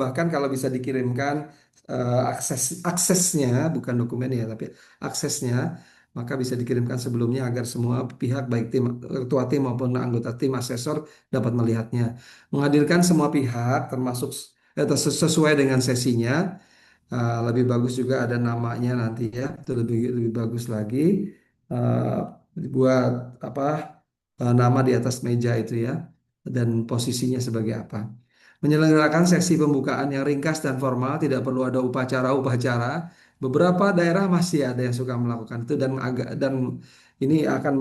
Bahkan kalau bisa dikirimkan aksesnya, bukan dokumennya, tapi aksesnya, maka bisa dikirimkan sebelumnya agar semua pihak, baik tim, ketua tim maupun anggota tim asesor dapat melihatnya. Menghadirkan semua pihak, termasuk sesuai dengan sesinya. Lebih bagus juga ada namanya nanti ya, itu lebih lebih bagus lagi. Uh, Buat apa, nama di atas meja itu ya, dan posisinya sebagai apa. Menyelenggarakan sesi pembukaan yang ringkas dan formal, tidak perlu ada upacara-upacara. Beberapa daerah masih ada yang suka melakukan itu, dan ini akan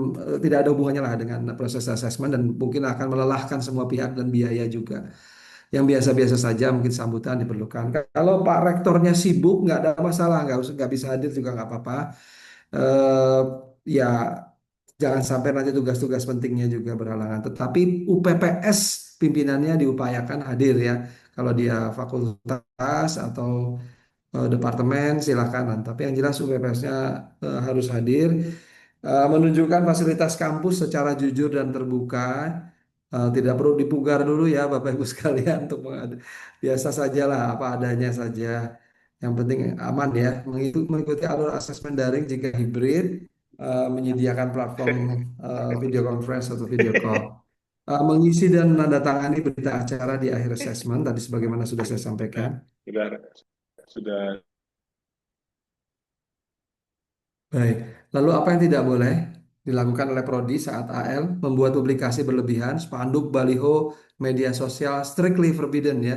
tidak ada hubungannya lah dengan proses asesmen, dan mungkin akan melelahkan semua pihak dan biaya juga. Yang biasa-biasa saja mungkin sambutan diperlukan. Kalau Pak Rektornya sibuk, nggak ada masalah, nggak bisa hadir juga nggak apa-apa. eh, Ya, jangan sampai nanti tugas-tugas pentingnya juga berhalangan. Tetapi UPPS pimpinannya diupayakan hadir ya. Kalau dia fakultas atau departemen silakan. Tapi yang jelas UPPS-nya harus hadir. Menunjukkan fasilitas kampus secara jujur dan terbuka. Tidak perlu dipugar dulu ya Bapak Ibu sekalian, biasa sajalah apa adanya saja. Yang penting aman ya, mengikuti alur asesmen daring jika hibrid, menyediakan platform video conference atau video call. Mengisi dan menandatangani berita acara di akhir asesmen tadi sebagaimana sudah saya sampaikan. Nah, sudah sudah Baik, lalu apa yang tidak boleh dilakukan oleh Prodi saat AL? Membuat publikasi berlebihan, spanduk, baliho, media sosial, strictly forbidden ya.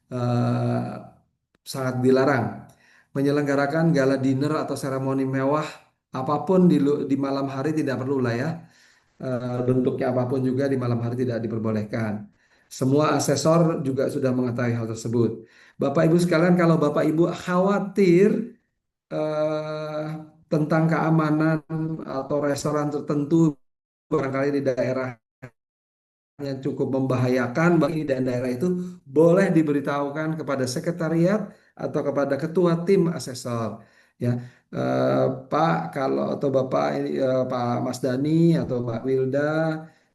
Eh, Sangat dilarang. Menyelenggarakan gala dinner atau seremoni mewah apapun di malam hari tidak perlu lah ya. Bentuknya apapun juga di malam hari tidak diperbolehkan. Semua asesor juga sudah mengetahui hal tersebut. Bapak Ibu sekalian, kalau Bapak Ibu khawatir eh, tentang keamanan atau restoran tertentu barangkali di daerah yang cukup membahayakan bagi dan daerah itu, boleh diberitahukan kepada sekretariat atau kepada ketua tim asesor ya. Eh, Pak, kalau atau Bapak ini, Pak Mas Dani atau Mbak Wilda,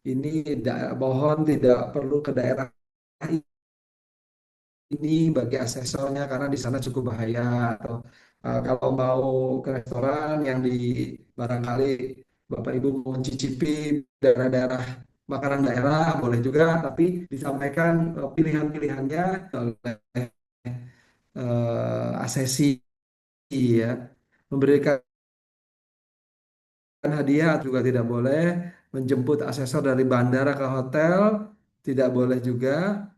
ini mohon tidak perlu ke daerah ini bagi asesornya karena di sana cukup bahaya. Atau kalau mau ke restoran yang di barangkali Bapak Ibu mau mencicipi daerah-daerah makanan daerah boleh juga, tapi disampaikan pilihan-pilihannya oleh asesi ya. Memberikan hadiah juga tidak boleh, menjemput asesor dari bandara ke hotel tidak boleh juga,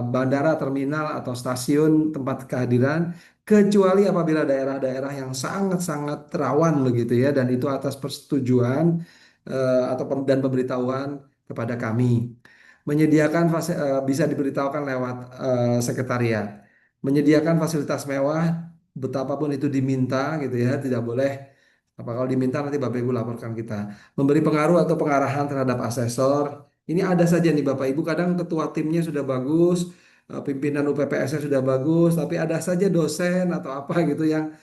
bandara, terminal atau stasiun tempat kehadiran, kecuali apabila daerah-daerah yang sangat-sangat rawan begitu ya, dan itu atas persetujuan dan pemberitahuan kepada kami. Bisa diberitahukan lewat sekretariat. Menyediakan fasilitas mewah betapapun itu diminta gitu ya, tidak boleh. Apa kalau diminta nanti Bapak Ibu laporkan kita. Memberi pengaruh atau pengarahan terhadap asesor. Ini ada saja nih Bapak Ibu, kadang ketua timnya sudah bagus, pimpinan UPPS-nya sudah bagus, tapi ada saja dosen atau apa gitu yang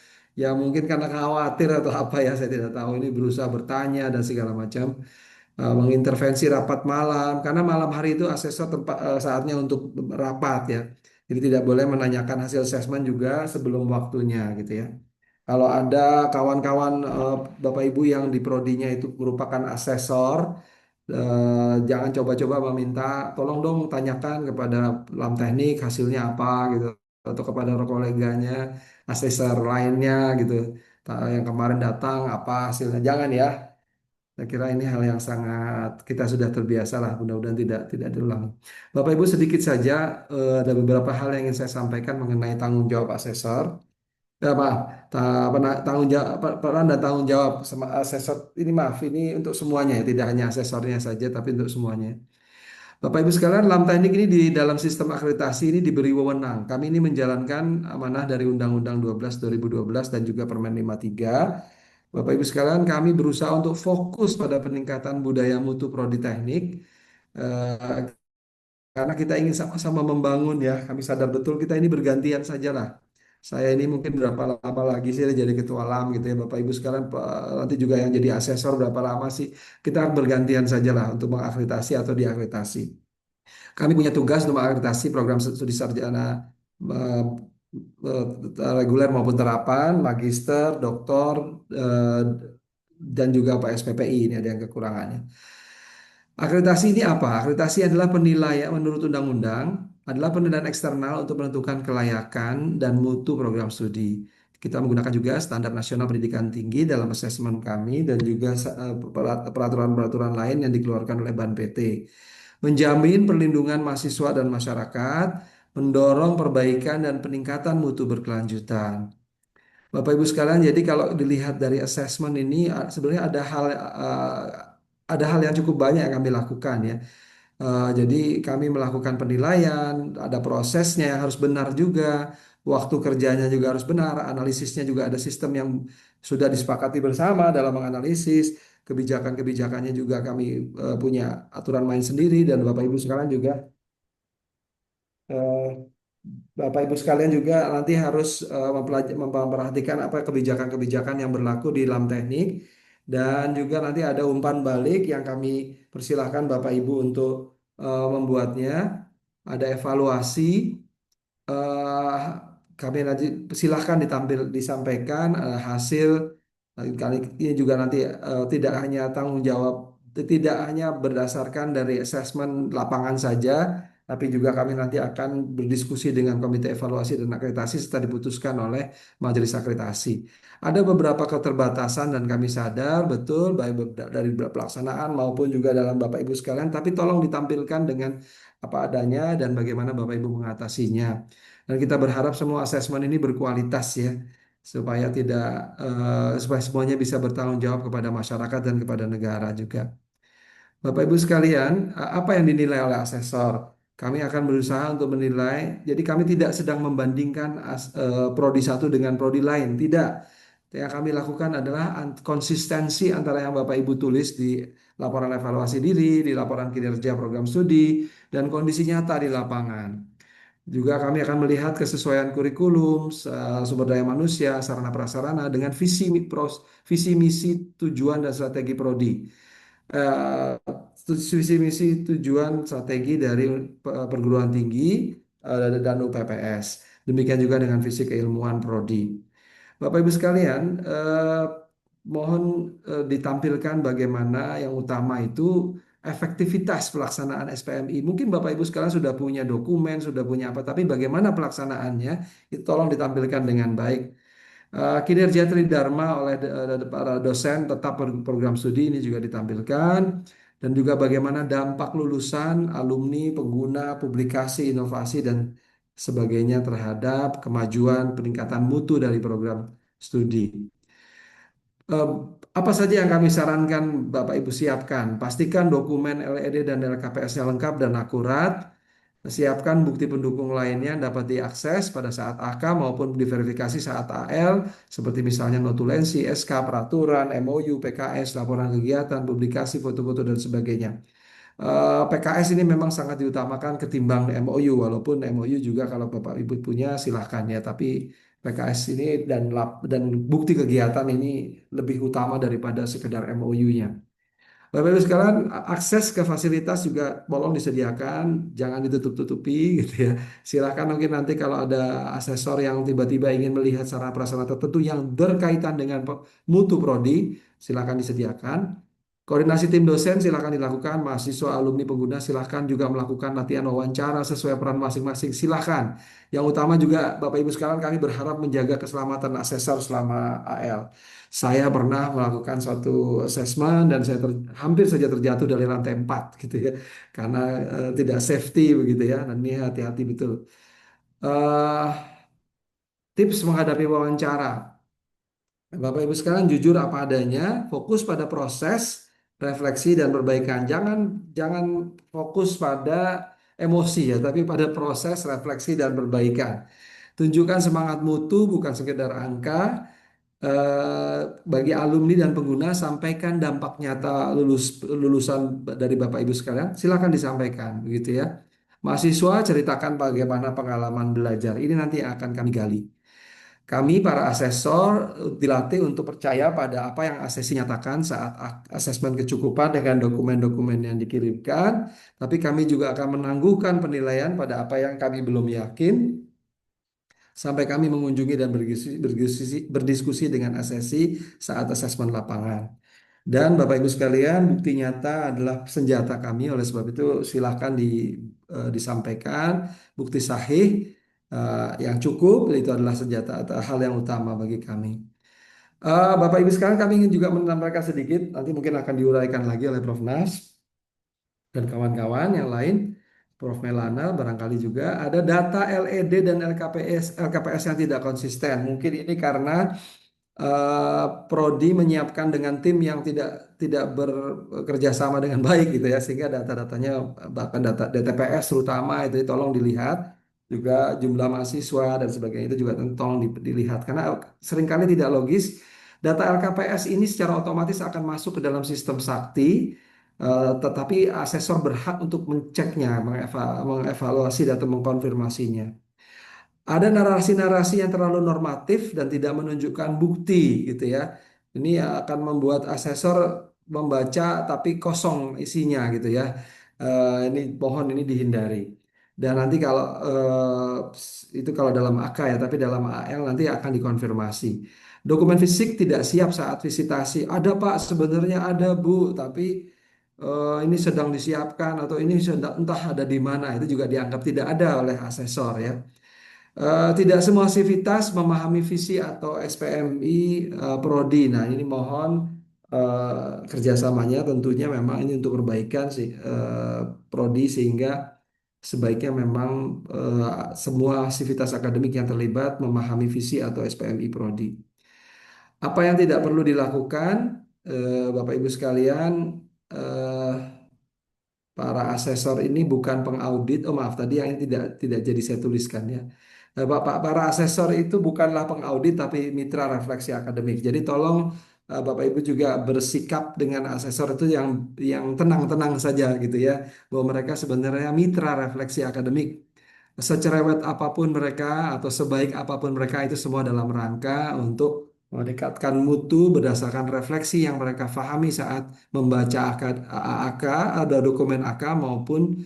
mungkin karena khawatir atau apa ya, saya tidak tahu, ini berusaha bertanya dan segala macam, mengintervensi rapat malam, karena malam hari itu asesor saatnya untuk rapat ya. Jadi tidak boleh menanyakan hasil asesmen juga sebelum waktunya gitu ya. Kalau ada kawan-kawan Bapak Ibu yang di prodinya itu merupakan asesor, jangan coba-coba meminta tolong dong tanyakan kepada lam teknik hasilnya apa gitu, atau kepada koleganya asesor lainnya gitu. Yang kemarin datang apa hasilnya, jangan ya. Saya kira ini hal yang sangat kita sudah terbiasa lah, mudah-mudahan tidak diulang. Bapak Ibu, sedikit saja ada beberapa hal yang ingin saya sampaikan mengenai tanggung jawab asesor. Maaf, tanggung jawab, peran dan tanggung jawab sama asesor ini, maaf, ini untuk semuanya ya, tidak hanya asesornya saja tapi untuk semuanya. Bapak Ibu sekalian, Lam Teknik ini di dalam sistem akreditasi ini diberi wewenang. Kami ini menjalankan amanah dari Undang-Undang 12 2012 dan juga Permen 53. Bapak Ibu sekalian, kami berusaha untuk fokus pada peningkatan budaya mutu prodi teknik. Eh, karena kita ingin sama-sama membangun ya, kami sadar betul kita ini bergantian sajalah. Saya ini mungkin berapa lama lagi sih jadi ketua LAM gitu ya Bapak Ibu sekalian, nanti juga yang jadi asesor berapa lama sih. Kita bergantian sajalah untuk mengakreditasi atau diakreditasi. Kami punya tugas untuk mengakreditasi program studi sarjana eh, reguler maupun terapan, magister, doktor, eh, dan juga PSPPI. Ini ada yang kekurangannya. Akreditasi ini apa? Akreditasi adalah penilaian menurut undang-undang, adalah penilaian eksternal untuk menentukan kelayakan dan mutu program studi. Kita menggunakan juga standar nasional pendidikan tinggi dalam asesmen kami dan juga peraturan-peraturan lain yang dikeluarkan oleh BANPT. Menjamin perlindungan mahasiswa dan masyarakat, mendorong perbaikan dan peningkatan mutu berkelanjutan. Bapak Ibu sekalian, jadi kalau dilihat dari asesmen ini sebenarnya ada hal yang cukup banyak yang kami lakukan ya. Jadi kami melakukan penilaian, ada prosesnya yang harus benar juga, waktu kerjanya juga harus benar, analisisnya juga ada sistem yang sudah disepakati bersama dalam menganalisis, kebijakan-kebijakannya juga kami punya aturan main sendiri dan Bapak Ibu sekalian juga eh, Bapak Ibu sekalian juga nanti harus memperhatikan apa kebijakan-kebijakan yang berlaku di dalam teknik dan juga nanti ada umpan balik yang kami persilahkan Bapak Ibu untuk membuatnya. Ada evaluasi, eh, kami nanti silahkan disampaikan hasil. Kali ini juga nanti tidak hanya tanggung jawab, tidak hanya berdasarkan dari asesmen lapangan saja, tapi juga kami nanti akan berdiskusi dengan Komite Evaluasi dan Akreditasi serta diputuskan oleh Majelis Akreditasi. Ada beberapa keterbatasan dan kami sadar betul baik dari pelaksanaan maupun juga dalam Bapak Ibu sekalian, tapi tolong ditampilkan dengan apa adanya dan bagaimana Bapak Ibu mengatasinya. Dan kita berharap semua asesmen ini berkualitas ya, supaya tidak supaya semuanya bisa bertanggung jawab kepada masyarakat dan kepada negara juga. Bapak Ibu sekalian, apa yang dinilai oleh asesor? Kami akan berusaha untuk menilai. Jadi kami tidak sedang membandingkan prodi satu dengan prodi lain, tidak. Yang kami lakukan adalah konsistensi antara yang Bapak Ibu tulis di laporan evaluasi diri, di laporan kinerja program studi, dan kondisi nyata di lapangan. Juga kami akan melihat kesesuaian kurikulum, sumber daya manusia, sarana prasarana dengan visi misi, tujuan dan strategi prodi. Eh, Visi misi, tujuan, strategi dari perguruan tinggi dan UPPS. Demikian juga dengan visi keilmuan prodi. Bapak Ibu sekalian, mohon ditampilkan bagaimana yang utama itu efektivitas pelaksanaan SPMI. Mungkin Bapak Ibu sekalian sudah punya dokumen, sudah punya apa, tapi bagaimana pelaksanaannya itu tolong ditampilkan dengan baik. Kinerja Tridharma oleh para dosen tetap program studi ini juga ditampilkan dan juga bagaimana dampak lulusan, alumni, pengguna, publikasi, inovasi dan sebagainya terhadap kemajuan peningkatan mutu dari program studi. Eh, Apa saja yang kami sarankan Bapak Ibu siapkan? Pastikan dokumen LED dan LKPS-nya lengkap dan akurat. Siapkan bukti pendukung lainnya yang dapat diakses pada saat AK maupun diverifikasi saat AL, seperti misalnya notulensi, SK, peraturan, MOU, PKS, laporan kegiatan, publikasi, foto-foto, dan sebagainya. PKS ini memang sangat diutamakan ketimbang MOU, walaupun MOU juga kalau Bapak Ibu punya silahkan ya, tapi PKS ini dan bukti kegiatan ini lebih utama daripada sekedar MOU-nya. Bapak Ibu sekalian, akses ke fasilitas juga tolong disediakan, jangan ditutup-tutupi gitu ya. Silakan mungkin nanti kalau ada asesor yang tiba-tiba ingin melihat sarana prasarana tertentu yang berkaitan dengan mutu prodi, silakan disediakan. Koordinasi tim dosen silakan dilakukan, mahasiswa, alumni, pengguna silakan juga melakukan latihan wawancara sesuai peran masing-masing, silakan. Yang utama juga Bapak Ibu sekalian kami berharap menjaga keselamatan asesor selama AL. Saya pernah melakukan suatu asesmen dan saya hampir saja terjatuh dari lantai 4 gitu ya, karena tidak safety begitu ya, dan ini hati-hati betul. Eh, Tips menghadapi wawancara. Bapak Ibu sekalian jujur apa adanya, fokus pada proses, refleksi dan perbaikan. Jangan jangan fokus pada emosi ya, tapi pada proses, refleksi dan perbaikan. Tunjukkan semangat mutu bukan sekedar angka. Bagi alumni dan pengguna, sampaikan dampak nyata lulusan dari Bapak Ibu sekalian. Silakan disampaikan begitu ya. Mahasiswa ceritakan bagaimana pengalaman belajar. Ini nanti akan kami gali. Kami para asesor dilatih untuk percaya pada apa yang asesi nyatakan saat asesmen kecukupan dengan dokumen-dokumen yang dikirimkan, tapi kami juga akan menangguhkan penilaian pada apa yang kami belum yakin sampai kami mengunjungi dan berdiskusi dengan asesi saat asesmen lapangan. Dan Bapak Ibu sekalian, bukti nyata adalah senjata kami. Oleh sebab itu, silakan disampaikan bukti sahih yang cukup. Itu adalah senjata atau hal yang utama bagi kami. Bapak Ibu sekalian, kami ingin juga menambahkan sedikit. Nanti mungkin akan diuraikan lagi oleh Prof. Nas dan kawan-kawan yang lain. Prof. Melana barangkali juga ada data LED dan LKPS yang tidak konsisten. Mungkin ini karena Prodi menyiapkan dengan tim yang tidak bekerja sama dengan baik gitu ya, sehingga data-datanya, bahkan data DTPS terutama itu tolong dilihat, juga jumlah mahasiswa dan sebagainya itu juga tolong dilihat karena seringkali tidak logis. Data LKPS ini secara otomatis akan masuk ke dalam sistem Sakti, tetapi asesor berhak untuk menceknya, mengevaluasi data, mengkonfirmasinya. Ada narasi-narasi yang terlalu normatif dan tidak menunjukkan bukti gitu ya. Ini akan membuat asesor membaca tapi kosong isinya gitu ya. Ini pohon ini dihindari. Dan nanti kalau itu kalau dalam AK ya, tapi dalam AL nanti akan dikonfirmasi. Dokumen fisik tidak siap saat visitasi. Ada Pak, sebenarnya ada Bu, tapi ini sedang disiapkan atau ini sedang entah ada di mana. Itu juga dianggap tidak ada oleh asesor ya. Tidak semua sivitas memahami visi atau SPMI Prodi. Nah, ini mohon kerjasamanya tentunya memang ini untuk perbaikan sih Prodi sehingga sebaiknya memang semua sivitas akademik yang terlibat memahami visi atau SPMI Prodi. Apa yang tidak perlu dilakukan, Bapak Ibu sekalian, eh, para asesor ini bukan pengaudit. Oh maaf, tadi yang ini tidak jadi saya tuliskan ya. Bapak, para asesor itu bukanlah pengaudit tapi mitra refleksi akademik. Jadi tolong Bapak Ibu juga bersikap dengan asesor itu yang tenang-tenang saja gitu ya. Bahwa mereka sebenarnya mitra refleksi akademik. Secerewet apapun mereka atau sebaik apapun mereka itu semua dalam rangka untuk meningkatkan mutu berdasarkan refleksi yang mereka pahami saat membaca AK, ada dokumen AK maupun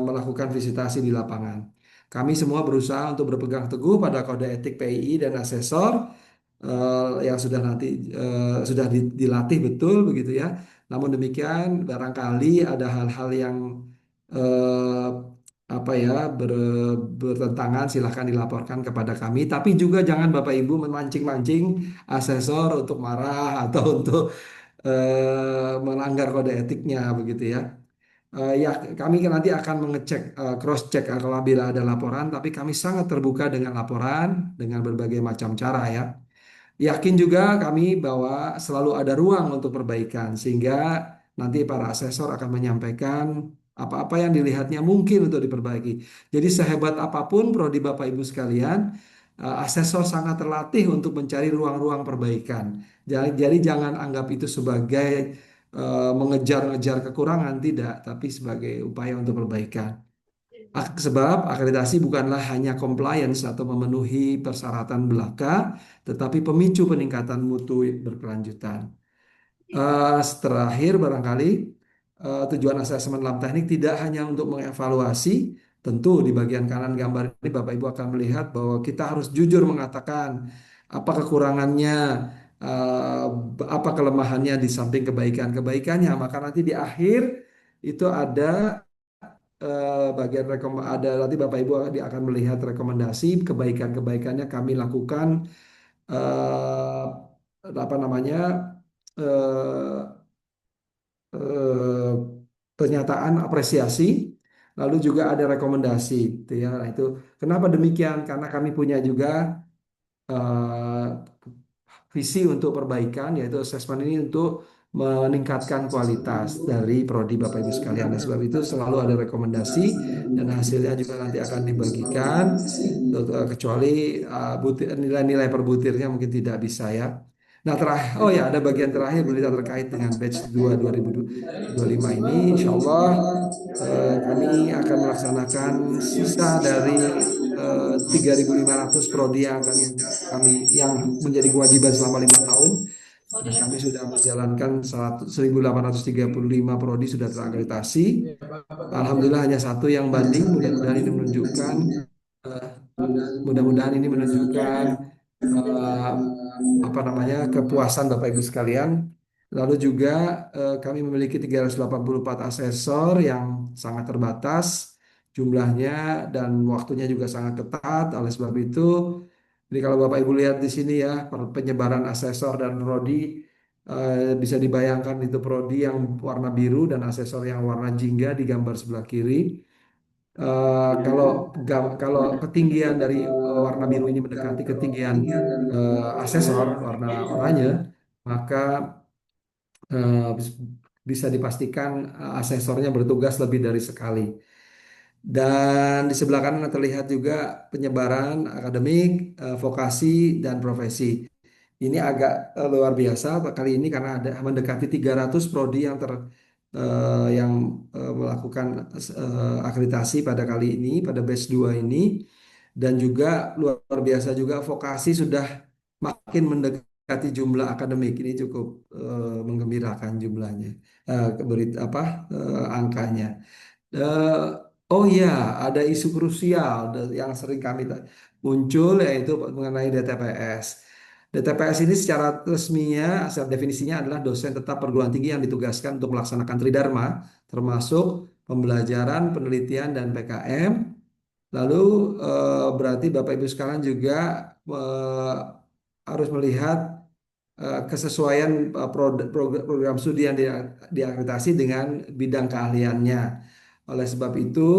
melakukan visitasi di lapangan. Kami semua berusaha untuk berpegang teguh pada kode etik PII dan asesor yang sudah sudah dilatih betul begitu ya. Namun demikian barangkali ada hal-hal yang eh, apa ya bertentangan silahkan dilaporkan kepada kami. Tapi juga jangan Bapak Ibu memancing-mancing asesor untuk marah atau untuk melanggar kode etiknya begitu ya. Ya, kami nanti akan mengecek, cross check apabila ada laporan, tapi kami sangat terbuka dengan laporan dengan berbagai macam cara ya. Yakin juga kami bahwa selalu ada ruang untuk perbaikan, sehingga nanti para asesor akan menyampaikan apa-apa yang dilihatnya mungkin untuk diperbaiki. Jadi sehebat apapun prodi Bapak Ibu sekalian, asesor sangat terlatih untuk mencari ruang-ruang perbaikan. Jadi jangan anggap itu sebagai mengejar-ngejar kekurangan, tidak, tapi sebagai upaya untuk perbaikan. Sebab akreditasi bukanlah hanya compliance atau memenuhi persyaratan belaka, tetapi pemicu peningkatan mutu berkelanjutan. Terakhir barangkali tujuan asesmen lab teknik tidak hanya untuk mengevaluasi, tentu di bagian kanan gambar ini Bapak Ibu akan melihat bahwa kita harus jujur mengatakan apa kekurangannya, eh, apa kelemahannya di samping kebaikan-kebaikannya. Maka nanti di akhir itu ada bagian ada nanti Bapak Ibu akan melihat rekomendasi kebaikan-kebaikannya kami lakukan eh, apa namanya eh, eh, pernyataan apresiasi lalu juga ada rekomendasi gitu ya. Nah, itu kenapa demikian? Karena kami punya juga eh, visi untuk perbaikan yaitu asesmen ini untuk meningkatkan kualitas dari prodi Bapak Ibu sekalian. Oleh sebab itu selalu ada rekomendasi dan hasilnya juga nanti akan dibagikan kecuali nilai-nilai per butirnya mungkin tidak bisa ya. Nah, terakhir, oh ya, ada bagian terakhir berita terkait dengan batch 2 2025 ini. Insya Allah kami akan melaksanakan sisa dari 3.500 prodi yang akan yang menjadi kewajiban selama 5 tahun. Dan kami sudah menjalankan 1.835 prodi sudah terakreditasi. Alhamdulillah hanya satu yang banding. Mudah-mudahan ini menunjukkan mudah-mudahan ini menunjukkan eh, apa namanya kepuasan Bapak Ibu sekalian. Lalu juga kami memiliki 384 asesor yang sangat terbatas jumlahnya dan waktunya juga sangat ketat. Oleh sebab itu, jadi kalau Bapak Ibu lihat di sini ya penyebaran asesor dan prodi bisa dibayangkan itu prodi yang warna biru dan asesor yang warna jingga di gambar sebelah kiri. Kalau ketinggian dari warna biru ini mendekati ketinggian asesor warna oranye, maka eh, bisa dipastikan asesornya bertugas lebih dari sekali. Dan di sebelah kanan terlihat juga penyebaran akademik, vokasi, dan profesi. Ini agak luar biasa kali ini karena ada mendekati 300 prodi yang melakukan akreditasi pada kali ini, pada batch 2 ini. Dan juga luar biasa juga vokasi sudah makin mendekati jumlah akademik. Ini cukup menggembirakan jumlahnya, angkanya. Eh, oh iya, ada isu krusial yang sering muncul yaitu mengenai DTPS. DTPS ini secara resminya, secara definisinya adalah dosen tetap perguruan tinggi yang ditugaskan untuk melaksanakan tridharma, termasuk pembelajaran, penelitian, dan PKM. Lalu berarti Bapak Ibu sekalian juga eh, harus melihat kesesuaian program studi yang diakreditasi dengan bidang keahliannya. Oleh sebab itu,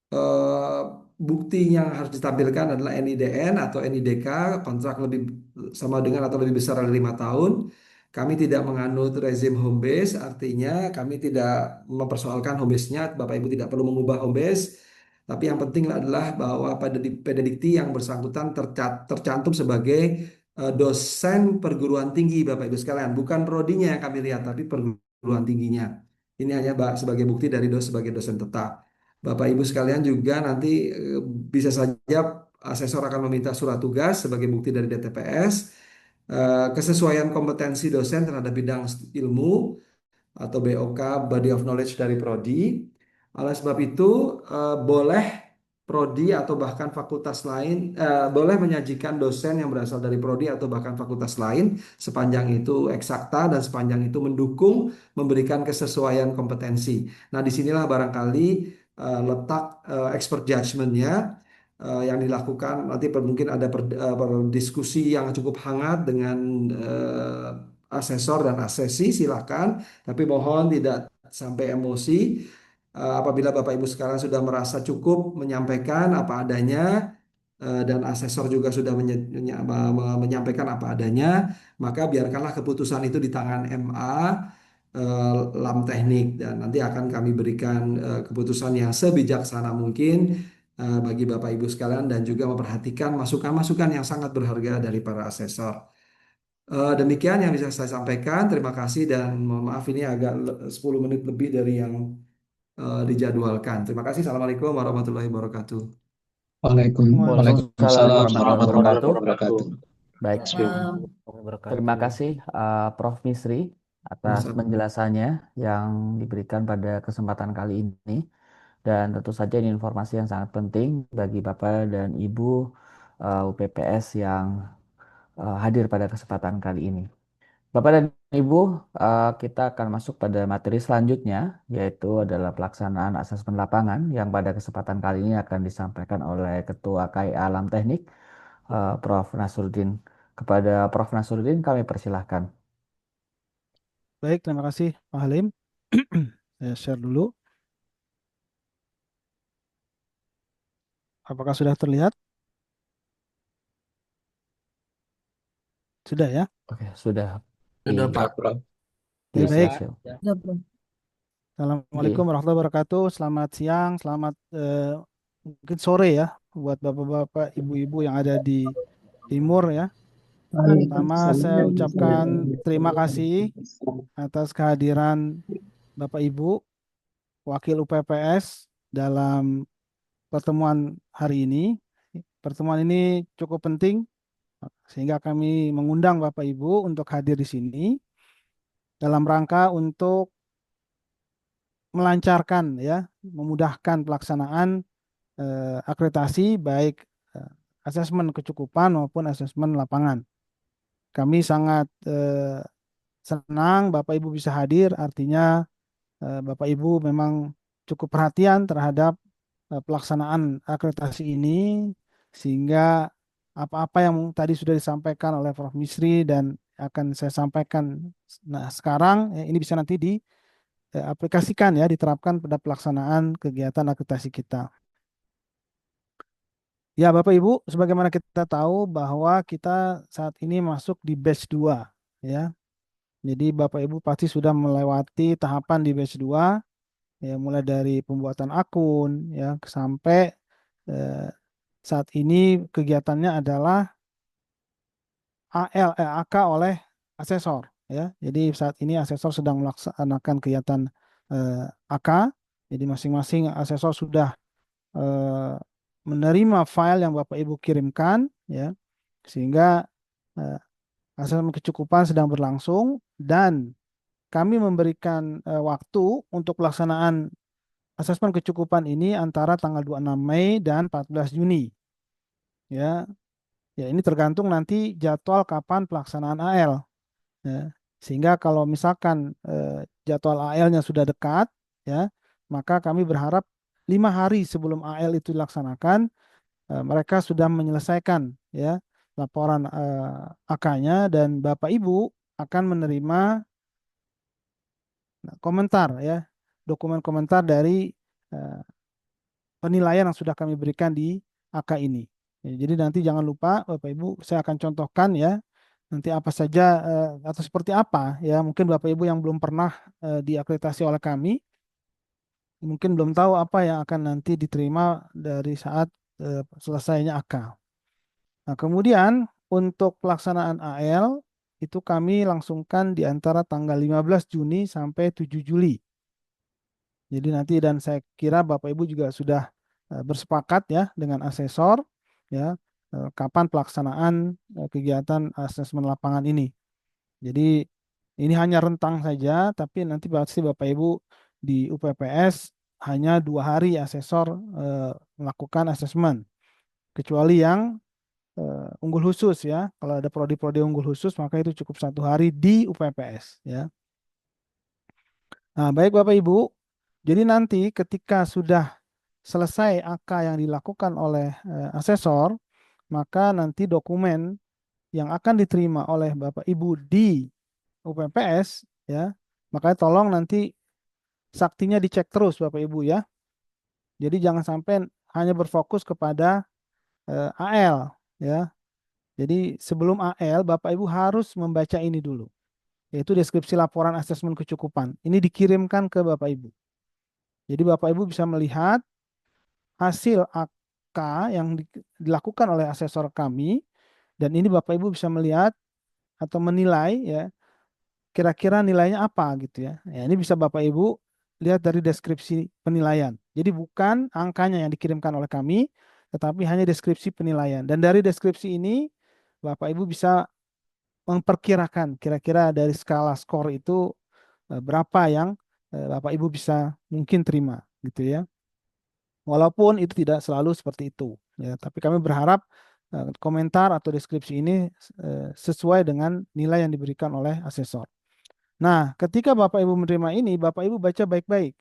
eh, bukti yang harus ditampilkan adalah NIDN atau NIDK, kontrak lebih sama dengan atau lebih besar dari 5 tahun. Kami tidak menganut rezim home base, artinya kami tidak mempersoalkan home base-nya. Bapak Ibu tidak perlu mengubah home base. Tapi yang penting adalah bahwa pada pededikti yang bersangkutan tercantum sebagai dosen perguruan tinggi, Bapak Ibu sekalian. Bukan prodinya yang kami lihat, tapi perguruan tingginya. Ini hanya sebagai bukti dari sebagai dosen tetap. Bapak Ibu sekalian juga nanti bisa saja asesor akan meminta surat tugas sebagai bukti dari DTPS, kesesuaian kompetensi dosen terhadap bidang ilmu atau BOK Body of Knowledge dari prodi. Oleh sebab itu boleh prodi atau bahkan fakultas lain boleh menyajikan dosen yang berasal dari prodi atau bahkan fakultas lain sepanjang itu eksakta dan sepanjang itu mendukung memberikan kesesuaian kompetensi. Nah, disinilah barangkali letak expert judgment-nya yang dilakukan nanti mungkin ada diskusi yang cukup hangat dengan asesor dan asesi silakan, tapi mohon tidak sampai emosi. Apabila Bapak Ibu sekarang sudah merasa cukup menyampaikan apa adanya dan asesor juga sudah menyampaikan apa adanya, maka biarkanlah keputusan itu di tangan MA Lam Teknik dan nanti akan kami berikan keputusan yang sebijaksana mungkin bagi Bapak Ibu sekalian dan juga memperhatikan masukan-masukan yang sangat berharga dari para asesor. Demikian yang bisa saya sampaikan. Terima kasih dan mohon maaf ini agak 10 menit lebih dari yang dijadwalkan. Terima kasih. Assalamualaikum warahmatullahi wabarakatuh. Waalaikumsalam Waalaikumsalam warahmatullahi warahmatullahi wabarakatuh. wabarakatuh. Baik, Mas Firman. terima kasih Prof. Misri atas Sama-sama. penjelasannya yang diberikan pada kesempatan kali ini. Dan tentu saja ini informasi yang sangat penting bagi Bapak dan Ibu UPPS yang hadir pada kesempatan kali ini. Bapak dan Ibu, kita akan masuk pada materi selanjutnya, yaitu adalah pelaksanaan asesmen lapangan yang pada kesempatan kali ini akan disampaikan oleh Ketua KIA Alam Teknik, Prof. Nasruddin. Kepada Prof. Nasruddin kami persilahkan. Baik, terima kasih Pak Halim. Saya share dulu. Apakah sudah terlihat? Sudah ya? Oke, sudah Sudah, di, Pak. Prof. di Ya, baik. slideshow. Assalamualaikum Oke. warahmatullahi wabarakatuh. Selamat siang, selamat mungkin sore ya buat bapak-bapak, ibu-ibu yang ada di timur ya. Pertama, saya ucapkan terima kasih atas kehadiran Bapak Ibu, Wakil UPPS dalam pertemuan hari ini. Pertemuan ini cukup penting sehingga kami mengundang Bapak Ibu untuk hadir di sini dalam rangka untuk melancarkan ya, memudahkan pelaksanaan akreditasi baik asesmen kecukupan maupun asesmen lapangan. Kami sangat senang Bapak Ibu bisa hadir, artinya Bapak Ibu memang cukup perhatian terhadap pelaksanaan akreditasi ini, sehingga apa-apa yang tadi sudah disampaikan oleh Prof. Misri dan akan saya sampaikan sekarang, ini bisa nanti diaplikasikan ya, diterapkan pada pelaksanaan kegiatan akreditasi kita. Ya, Bapak Ibu, sebagaimana kita tahu bahwa kita saat ini masuk di batch 2 ya. Jadi Bapak Ibu pasti sudah melewati tahapan di batch 2 ya, mulai dari pembuatan akun ya sampai eh, saat ini kegiatannya adalah AK oleh asesor ya. Jadi saat ini asesor sedang melaksanakan kegiatan AK. Jadi masing-masing asesor sudah eh, menerima file yang Bapak Ibu kirimkan ya, sehingga eh, asesmen kecukupan sedang berlangsung dan kami memberikan waktu untuk pelaksanaan asesmen kecukupan ini antara tanggal 26 Mei dan 14 Juni. Ya, ya ini tergantung nanti jadwal kapan pelaksanaan AL. Ya. Sehingga kalau misalkan jadwal AL-nya sudah dekat, ya, maka kami berharap 5 hari sebelum AL itu dilaksanakan, mereka sudah menyelesaikan ya laporan AK-nya dan Bapak Ibu akan menerima komentar ya, dokumen komentar dari eh, penilaian yang sudah kami berikan di AK ini. Ya, jadi nanti jangan lupa Bapak Ibu, saya akan contohkan ya nanti apa saja atau seperti apa ya, mungkin Bapak Ibu yang belum pernah diakreditasi oleh kami mungkin belum tahu apa yang akan nanti diterima dari saat selesainya AK. Nah, kemudian untuk pelaksanaan AL itu kami langsungkan di antara tanggal 15 Juni sampai 7 Juli. Jadi nanti dan saya kira Bapak Ibu juga sudah bersepakat ya dengan asesor ya kapan pelaksanaan kegiatan asesmen lapangan ini. Jadi ini hanya rentang saja, tapi nanti pasti Bapak Ibu di UPPS hanya 2 hari asesor melakukan asesmen. Kecuali yang unggul khusus ya. Kalau ada prodi-prodi unggul khusus maka itu cukup 1 hari di UPPS ya. Nah, baik Bapak Ibu. Jadi nanti ketika sudah selesai AK yang dilakukan oleh asesor, maka nanti dokumen yang akan diterima oleh Bapak Ibu di UPPS ya, makanya tolong nanti saktinya dicek terus Bapak Ibu ya. Jadi jangan sampai hanya berfokus kepada AL ya. Jadi sebelum AL Bapak Ibu harus membaca ini dulu, yaitu deskripsi laporan asesmen kecukupan. Ini dikirimkan ke Bapak Ibu. Jadi Bapak Ibu bisa melihat hasil AK yang dilakukan oleh asesor kami dan ini Bapak Ibu bisa melihat atau menilai ya kira-kira nilainya apa gitu ya. Ya ini bisa Bapak Ibu lihat dari deskripsi penilaian. Jadi bukan angkanya yang dikirimkan oleh kami, tetapi hanya deskripsi penilaian. Dan dari deskripsi ini Bapak Ibu bisa memperkirakan kira-kira dari skala skor itu berapa yang Bapak Ibu bisa mungkin terima gitu ya. Walaupun itu tidak selalu seperti itu ya, tapi kami berharap komentar atau deskripsi ini sesuai dengan nilai yang diberikan oleh asesor. Nah, ketika Bapak Ibu menerima ini, Bapak Ibu baca baik-baik.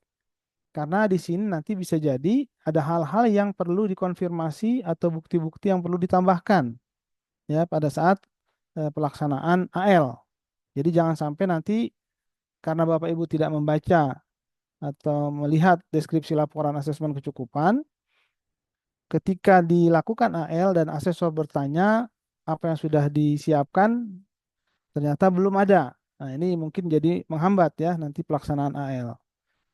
Karena di sini nanti bisa jadi ada hal-hal yang perlu dikonfirmasi atau bukti-bukti yang perlu ditambahkan ya pada saat pelaksanaan AL. Jadi jangan sampai nanti karena Bapak Ibu tidak membaca atau melihat deskripsi laporan asesmen kecukupan, ketika dilakukan AL dan asesor bertanya apa yang sudah disiapkan ternyata belum ada. Nah, ini mungkin jadi menghambat ya nanti pelaksanaan AL.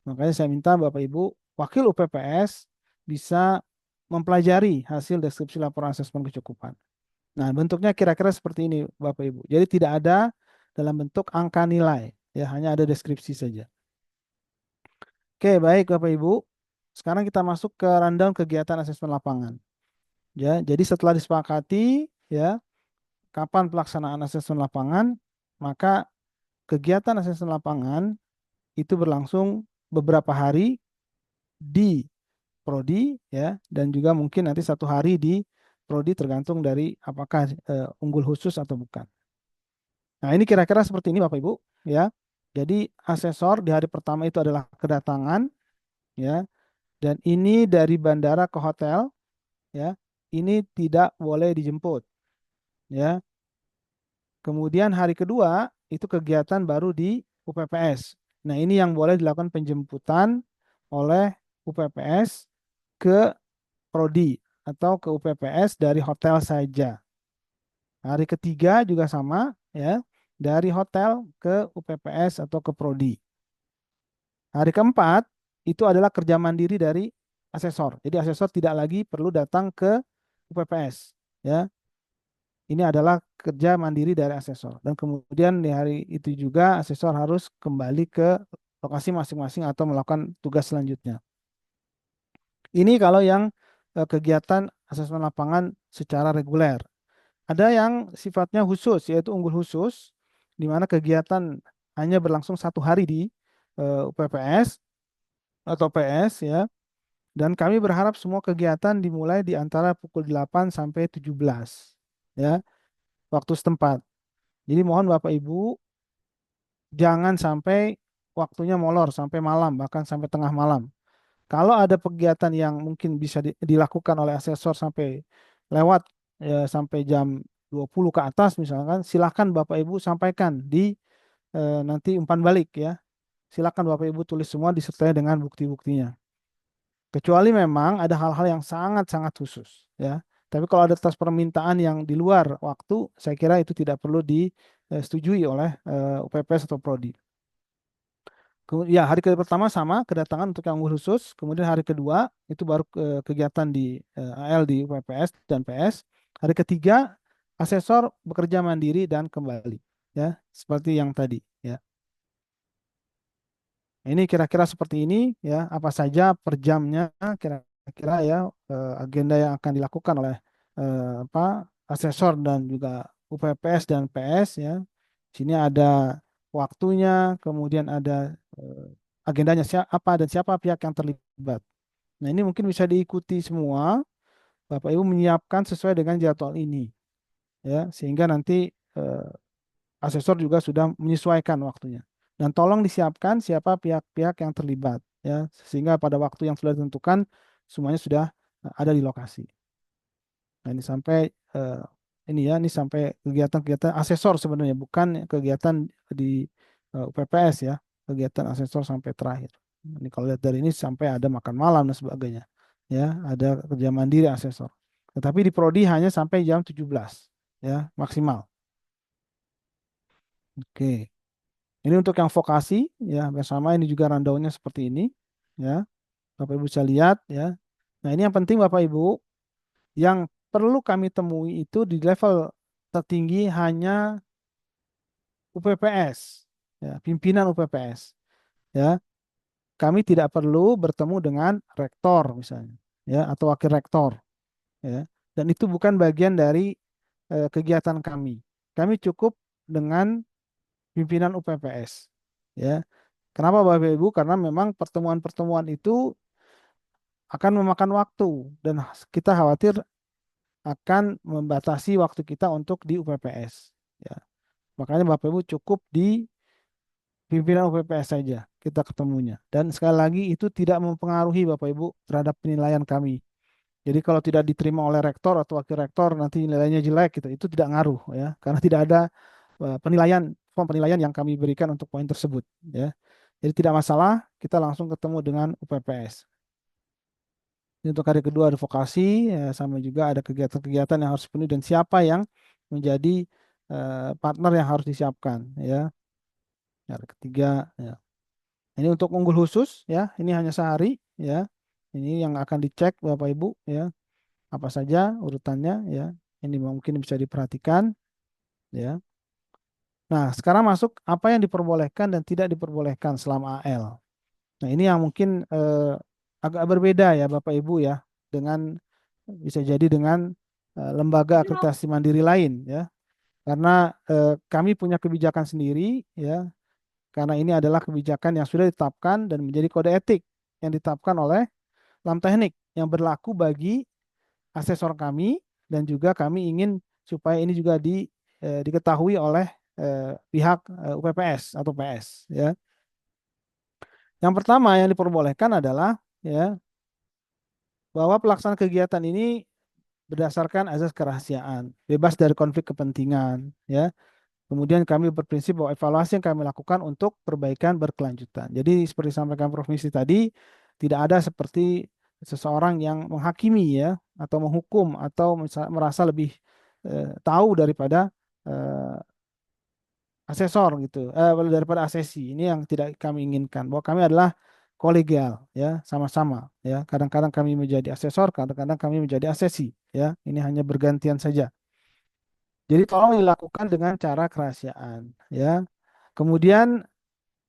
Makanya saya minta Bapak Ibu wakil UPPS bisa mempelajari hasil deskripsi laporan asesmen kecukupan. Nah, bentuknya kira-kira seperti ini Bapak Ibu. Jadi tidak ada dalam bentuk angka nilai, ya hanya ada deskripsi saja. Oke, baik Bapak Ibu. Sekarang kita masuk ke rundown kegiatan asesmen lapangan. Ya, jadi setelah disepakati ya kapan pelaksanaan asesmen lapangan, maka kegiatan asesmen lapangan itu berlangsung beberapa hari di prodi ya dan juga mungkin nanti 1 hari di prodi tergantung dari apakah unggul khusus atau bukan. Nah, ini kira-kira seperti ini Bapak Ibu, ya. Jadi asesor di hari pertama itu adalah kedatangan, ya. Dan ini dari bandara ke hotel, ya. Ini tidak boleh dijemput, ya. Kemudian hari kedua itu kegiatan baru di UPPS. Nah, ini yang boleh dilakukan penjemputan oleh UPPS ke prodi atau ke UPPS dari hotel saja. Hari ketiga juga sama, ya, dari hotel ke UPPS atau ke prodi. Hari keempat itu adalah kerja mandiri dari asesor. Jadi asesor tidak lagi perlu datang ke UPPS, ya. Ini adalah kerja mandiri dari asesor. Dan kemudian di hari itu juga asesor harus kembali ke lokasi masing-masing atau melakukan tugas selanjutnya. Ini kalau yang kegiatan asesmen lapangan secara reguler. Ada yang sifatnya khusus, yaitu unggul khusus, di mana kegiatan hanya berlangsung 1 hari di UPPS atau PS, ya. Dan kami berharap semua kegiatan dimulai di antara pukul 8 sampai 17, ya, waktu setempat. Jadi mohon Bapak Ibu jangan sampai waktunya molor sampai malam, bahkan sampai tengah malam. Kalau ada kegiatan yang mungkin bisa dilakukan oleh asesor sampai lewat, ya, sampai jam 20 ke atas misalkan, silakan Bapak Ibu sampaikan di nanti umpan balik, ya. Silakan Bapak Ibu tulis semua disertai dengan bukti-buktinya. Kecuali memang ada hal-hal yang sangat-sangat khusus, ya. Tapi kalau ada atas permintaan yang di luar waktu, saya kira itu tidak perlu disetujui oleh UPPS atau prodi. Ya, hari pertama sama kedatangan untuk yang khusus, kemudian hari kedua itu baru kegiatan di AL di UPPS dan PS. Hari ketiga asesor bekerja mandiri dan kembali, ya, seperti yang tadi, ya. Ini kira-kira seperti ini, ya, apa saja per jamnya kira-kira, ya, agenda yang akan dilakukan oleh asesor dan juga UPPS dan PS, ya. Sini ada waktunya, kemudian ada agendanya siapa dan siapa pihak yang terlibat. Nah, ini mungkin bisa diikuti semua. Bapak Ibu menyiapkan sesuai dengan jadwal ini, ya, sehingga nanti asesor juga sudah menyesuaikan waktunya. Dan tolong disiapkan siapa pihak-pihak yang terlibat, ya, sehingga pada waktu yang sudah ditentukan semuanya sudah ada di lokasi. Nah, ini sampai ini, ya, ini sampai kegiatan-kegiatan asesor sebenarnya, bukan kegiatan di UPPS, ya, kegiatan asesor sampai terakhir. Ini kalau lihat dari ini sampai ada makan malam dan sebagainya, ya, ada kerja mandiri asesor. Tetapi di prodi hanya sampai jam 17, ya, maksimal. Oke. Ini untuk yang vokasi, ya, bersama ini juga rundown-nya seperti ini, ya. Bapak Ibu bisa lihat, ya. Nah, ini yang penting Bapak Ibu, yang perlu kami temui itu di level tertinggi hanya UPPS, ya, pimpinan UPPS, ya. Kami tidak perlu bertemu dengan rektor misalnya, ya, atau wakil rektor, ya. Dan itu bukan bagian dari kegiatan kami. Kami cukup dengan pimpinan UPPS, ya. Kenapa Bapak Ibu? Karena memang pertemuan-pertemuan itu akan memakan waktu dan kita khawatir akan membatasi waktu kita untuk di UPPS, ya. Makanya Bapak Ibu cukup di pimpinan UPPS saja kita ketemunya. Dan sekali lagi itu tidak mempengaruhi Bapak Ibu terhadap penilaian kami. Jadi kalau tidak diterima oleh rektor atau wakil rektor nanti nilainya jelek gitu, itu tidak ngaruh, ya, karena tidak ada penilaian form penilaian yang kami berikan untuk poin tersebut, ya. Jadi tidak masalah, kita langsung ketemu dengan UPPS. Ini untuk hari kedua ada vokasi, ya, sama juga ada kegiatan-kegiatan yang harus dipenuhi dan siapa yang menjadi partner yang harus disiapkan, ya. Hari ketiga, ya. Ini untuk unggul khusus, ya. Ini hanya sehari, ya. Ini yang akan dicek Bapak Ibu, ya. Apa saja urutannya, ya. Ini mungkin bisa diperhatikan, ya. Nah, sekarang masuk apa yang diperbolehkan dan tidak diperbolehkan selama AL. Nah, ini yang mungkin agak berbeda, ya Bapak Ibu, ya, dengan bisa jadi dengan lembaga akreditasi mandiri lain, ya. Karena kami punya kebijakan sendiri, ya. Karena ini adalah kebijakan yang sudah ditetapkan dan menjadi kode etik yang ditetapkan oleh Lam Teknik yang berlaku bagi asesor kami dan juga kami ingin supaya ini juga diketahui oleh pihak UPPS atau PS, ya. Yang pertama yang diperbolehkan adalah, ya, bahwa pelaksanaan kegiatan ini berdasarkan azas kerahasiaan, bebas dari konflik kepentingan, ya. Kemudian kami berprinsip bahwa evaluasi yang kami lakukan untuk perbaikan berkelanjutan. Jadi seperti sampaikan Prof. Misri tadi, tidak ada seperti seseorang yang menghakimi, ya, atau menghukum atau merasa lebih tahu daripada eh, asesor gitu, daripada asesi. Ini yang tidak kami inginkan. Bahwa kami adalah kolegial, ya, sama-sama, ya. Kadang-kadang kami menjadi asesor, kadang-kadang kami menjadi asesi, ya. Ini hanya bergantian saja. Jadi tolong dilakukan dengan cara kerahasiaan, ya. Kemudian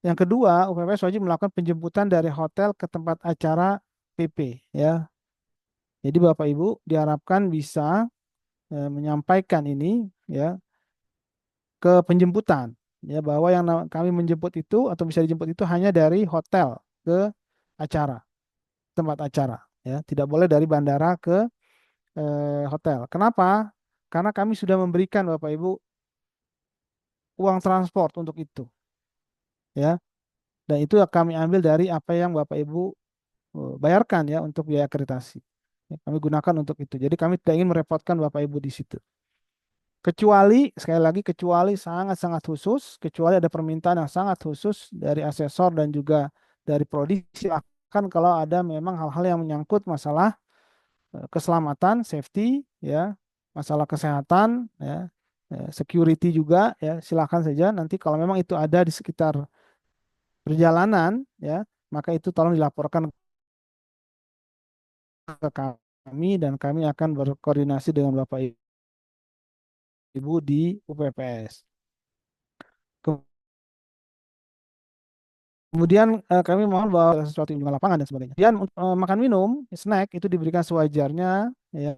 yang kedua, UPPS wajib melakukan penjemputan dari hotel ke tempat acara PP, ya. Jadi Bapak Ibu diharapkan bisa menyampaikan ini, ya, ke penjemputan, ya, bahwa yang kami menjemput itu atau bisa dijemput itu hanya dari hotel ke acara, tempat acara, ya. Tidak boleh dari bandara ke hotel. Kenapa? Karena kami sudah memberikan Bapak Ibu uang transport untuk itu, ya. Dan itu kami ambil dari apa yang Bapak Ibu bayarkan, ya, untuk biaya akreditasi. Ya, kami gunakan untuk itu. Jadi kami tidak ingin merepotkan Bapak Ibu di situ. Kecuali, sekali lagi, kecuali sangat-sangat khusus, kecuali ada permintaan yang sangat khusus dari asesor dan juga dari prodi, silakan kalau ada memang hal-hal yang menyangkut masalah keselamatan, safety, ya, masalah kesehatan, ya, security juga, ya, silakan saja. Nanti kalau memang itu ada di sekitar perjalanan, ya, maka itu tolong dilaporkan ke kami dan kami akan berkoordinasi dengan Bapak Ibu di UPPS. Kemudian kami mohon bahwa sesuatu yang di lapangan dan sebagainya. Kemudian makan minum, snack itu diberikan sewajarnya, ya,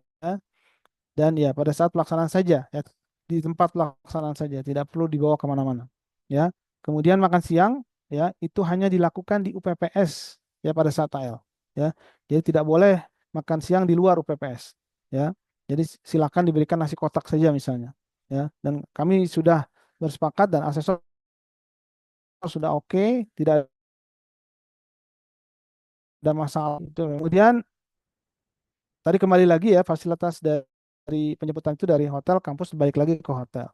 dan ya pada saat pelaksanaan saja, ya, di tempat pelaksanaan saja, tidak perlu dibawa kemana-mana, ya. Kemudian makan siang, ya, itu hanya dilakukan di UPPS, ya, pada saat TL, ya. Jadi tidak boleh makan siang di luar UPPS, ya. Jadi silakan diberikan nasi kotak saja misalnya, ya. Dan kami sudah bersepakat dan asesor sudah oke, tidak ada masalah itu. Kemudian tadi kembali lagi, ya, fasilitas dari penjemputan itu dari hotel, kampus balik lagi ke hotel.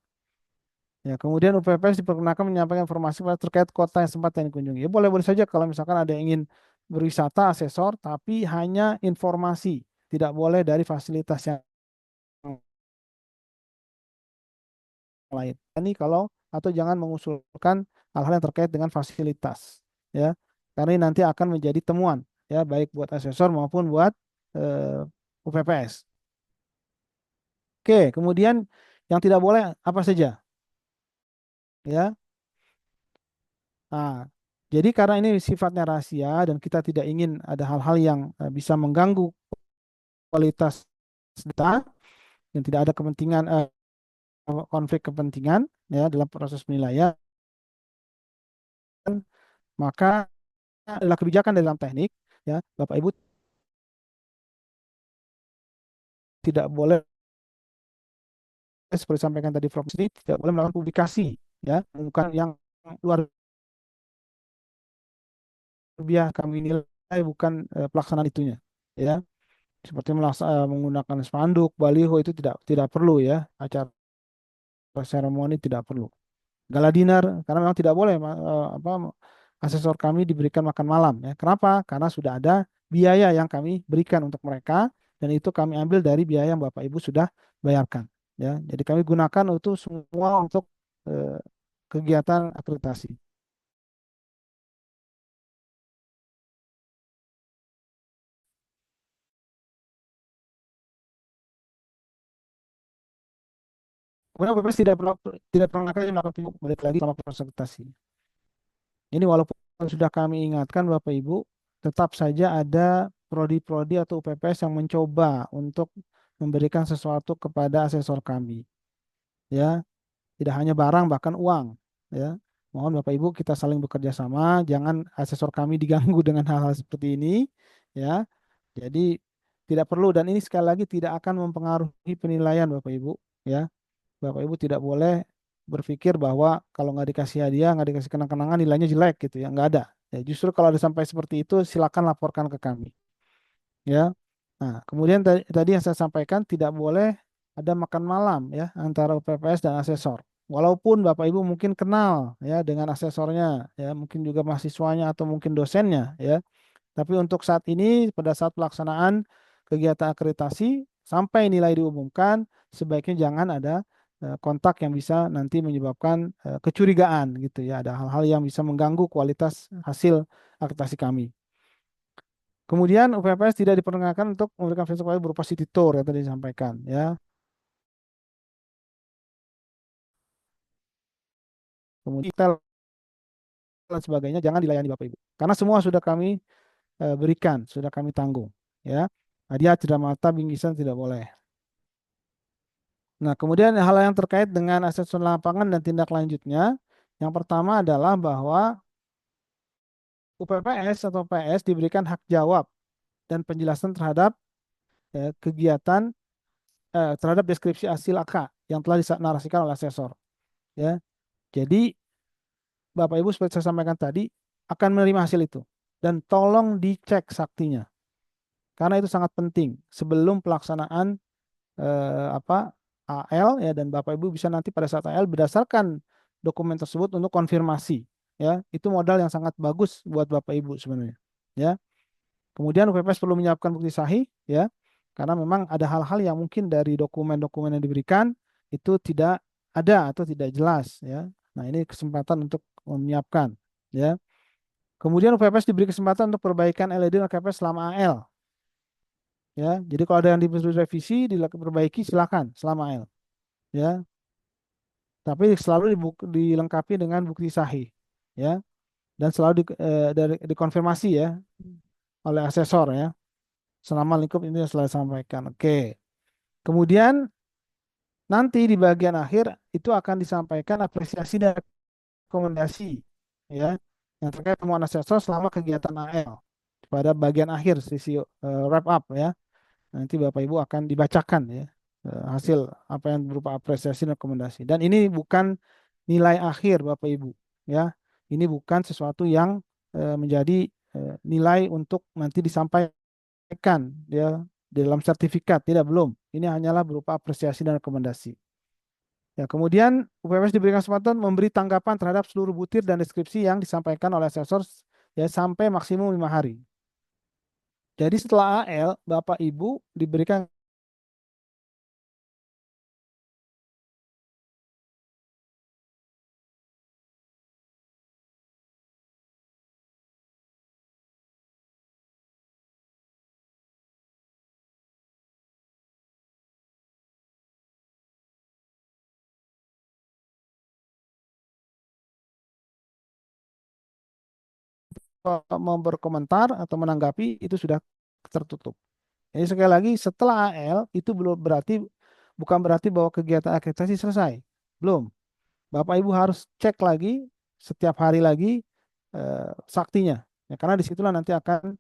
Ya, kemudian UPPS diperkenakan menyampaikan informasi terkait kota yang sempat yang dikunjungi. Ya, boleh-boleh saja kalau misalkan ada yang ingin berwisata asesor, tapi hanya informasi, tidak boleh dari fasilitas yang lain. Ini kalau atau jangan mengusulkan hal-hal yang terkait dengan fasilitas, ya, karena ini nanti akan menjadi temuan, ya, baik buat asesor maupun buat UPPS. Oke, kemudian yang tidak boleh apa saja, ya. Nah, jadi karena ini sifatnya rahasia dan kita tidak ingin ada hal-hal yang bisa mengganggu kualitas data dan tidak ada kepentingan konflik kepentingan, ya, dalam proses penilaian, maka adalah kebijakan dalam teknik, ya, Bapak Ibu tidak boleh seperti sampaikan tadi Prof. Ini tidak boleh melakukan publikasi, ya, bukan yang luar biasa kami nilai bukan pelaksanaan itunya, ya, seperti menggunakan spanduk, baliho itu tidak perlu, ya, acara seremoni tidak perlu. Gala dinner karena memang tidak boleh asesor kami diberikan makan malam, ya. Kenapa? Karena sudah ada biaya yang kami berikan untuk mereka dan itu kami ambil dari biaya yang Bapak Ibu sudah bayarkan, ya. Jadi kami gunakan itu semua untuk eh, kegiatan akreditasi. Kemudian BPS tidak pernah lagi melakukan balik lagi selama proses akreditasi. Ini walaupun sudah kami ingatkan Bapak Ibu, tetap saja ada prodi-prodi atau UPPS yang mencoba untuk memberikan sesuatu kepada asesor kami, ya. Tidak hanya barang, bahkan uang, ya. Mohon Bapak Ibu kita saling bekerja sama, jangan asesor kami diganggu dengan hal-hal seperti ini, ya. Jadi tidak perlu, dan ini sekali lagi tidak akan mempengaruhi penilaian Bapak Ibu, ya. Bapak Ibu tidak boleh berpikir bahwa kalau nggak dikasih hadiah, nggak dikasih kenang-kenangan nilainya jelek gitu ya, nggak ada. Ya, justru kalau ada sampai seperti itu silakan laporkan ke kami, ya. Nah, kemudian tadi yang saya sampaikan tidak boleh ada makan malam ya antara UPPS dan asesor. Walaupun Bapak Ibu mungkin kenal ya dengan asesornya, ya mungkin juga mahasiswanya atau mungkin dosennya ya. Tapi untuk saat ini pada saat pelaksanaan kegiatan akreditasi sampai nilai diumumkan sebaiknya jangan ada kontak yang bisa nanti menyebabkan kecurigaan gitu ya. Ada hal-hal yang bisa mengganggu kualitas hasil akreditasi kami. Kemudian UPPS tidak diperkenankan untuk memberikan fasilitas berupa city tour yang tadi disampaikan ya. Kemudian hotel dan sebagainya jangan dilayani Bapak Ibu. Karena semua sudah kami berikan, sudah kami tanggung ya. Hadiah, cedera mata, bingkisan tidak boleh. Nah, kemudian hal yang terkait dengan asesmen lapangan dan tindak lanjutnya, yang pertama adalah bahwa UPPS atau PS diberikan hak jawab dan penjelasan terhadap kegiatan terhadap deskripsi hasil AK yang telah dinarasikan oleh asesor. Ya, jadi Bapak Ibu seperti saya sampaikan tadi akan menerima hasil itu dan tolong dicek saktinya karena itu sangat penting sebelum pelaksanaan AL ya, dan Bapak Ibu bisa nanti pada saat AL berdasarkan dokumen tersebut untuk konfirmasi ya. Itu modal yang sangat bagus buat Bapak Ibu sebenarnya ya. Kemudian UPPS perlu menyiapkan bukti sahih ya, karena memang ada hal-hal yang mungkin dari dokumen-dokumen yang diberikan itu tidak ada atau tidak jelas ya. Nah, ini kesempatan untuk menyiapkan ya. Kemudian UPPS diberi kesempatan untuk perbaikan LED dan KPS selama AL. Ya, jadi kalau ada yang direvisi, diperbaiki silakan selama AL. Ya, tapi selalu dilengkapi dengan bukti sahih. Ya, dan selalu dikonfirmasi ya oleh asesor ya. Selama lingkup ini yang selalu sampaikan. Oke. Kemudian nanti di bagian akhir itu akan disampaikan apresiasi dan rekomendasi ya yang terkait temuan asesor selama kegiatan AL pada bagian akhir sisi wrap up ya. Nanti Bapak Ibu akan dibacakan ya hasil apa yang berupa apresiasi dan rekomendasi. Dan ini bukan nilai akhir Bapak Ibu ya. Ini bukan sesuatu yang menjadi nilai untuk nanti disampaikan ya di dalam sertifikat, tidak, belum. Ini hanyalah berupa apresiasi dan rekomendasi. Ya, kemudian UPPS diberikan kesempatan memberi tanggapan terhadap seluruh butir dan deskripsi yang disampaikan oleh asesor ya sampai maksimum 5 hari. Jadi setelah AL, Bapak Ibu diberikan mau berkomentar atau menanggapi itu sudah tertutup. Jadi sekali lagi setelah AL itu belum berarti, bukan berarti bahwa kegiatan akreditasi selesai. Belum. Bapak Ibu harus cek lagi setiap hari lagi saktinya. Ya, karena disitulah nanti akan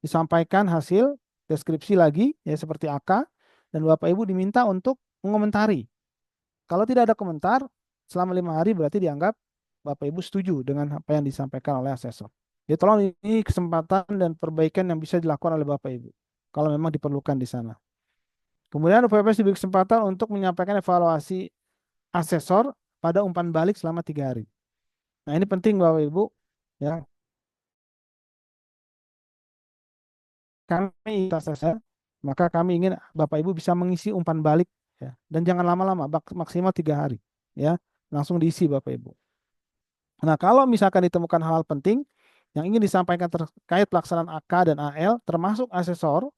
disampaikan hasil deskripsi lagi ya seperti AK, dan Bapak Ibu diminta untuk mengomentari. Kalau tidak ada komentar selama 5 hari berarti dianggap Bapak Ibu setuju dengan apa yang disampaikan oleh asesor. Ya, tolong ini kesempatan dan perbaikan yang bisa dilakukan oleh Bapak Ibu kalau memang diperlukan di sana. Kemudian UPPS diberi kesempatan untuk menyampaikan evaluasi asesor pada umpan balik selama 3 hari. Nah, ini penting Bapak Ibu ya. Kami asesor, maka kami ingin Bapak Ibu bisa mengisi umpan balik ya, dan jangan lama-lama, maksimal 3 hari ya, langsung diisi Bapak Ibu. Nah, kalau misalkan ditemukan hal-hal penting yang ingin disampaikan terkait pelaksanaan AK dan AL termasuk asesor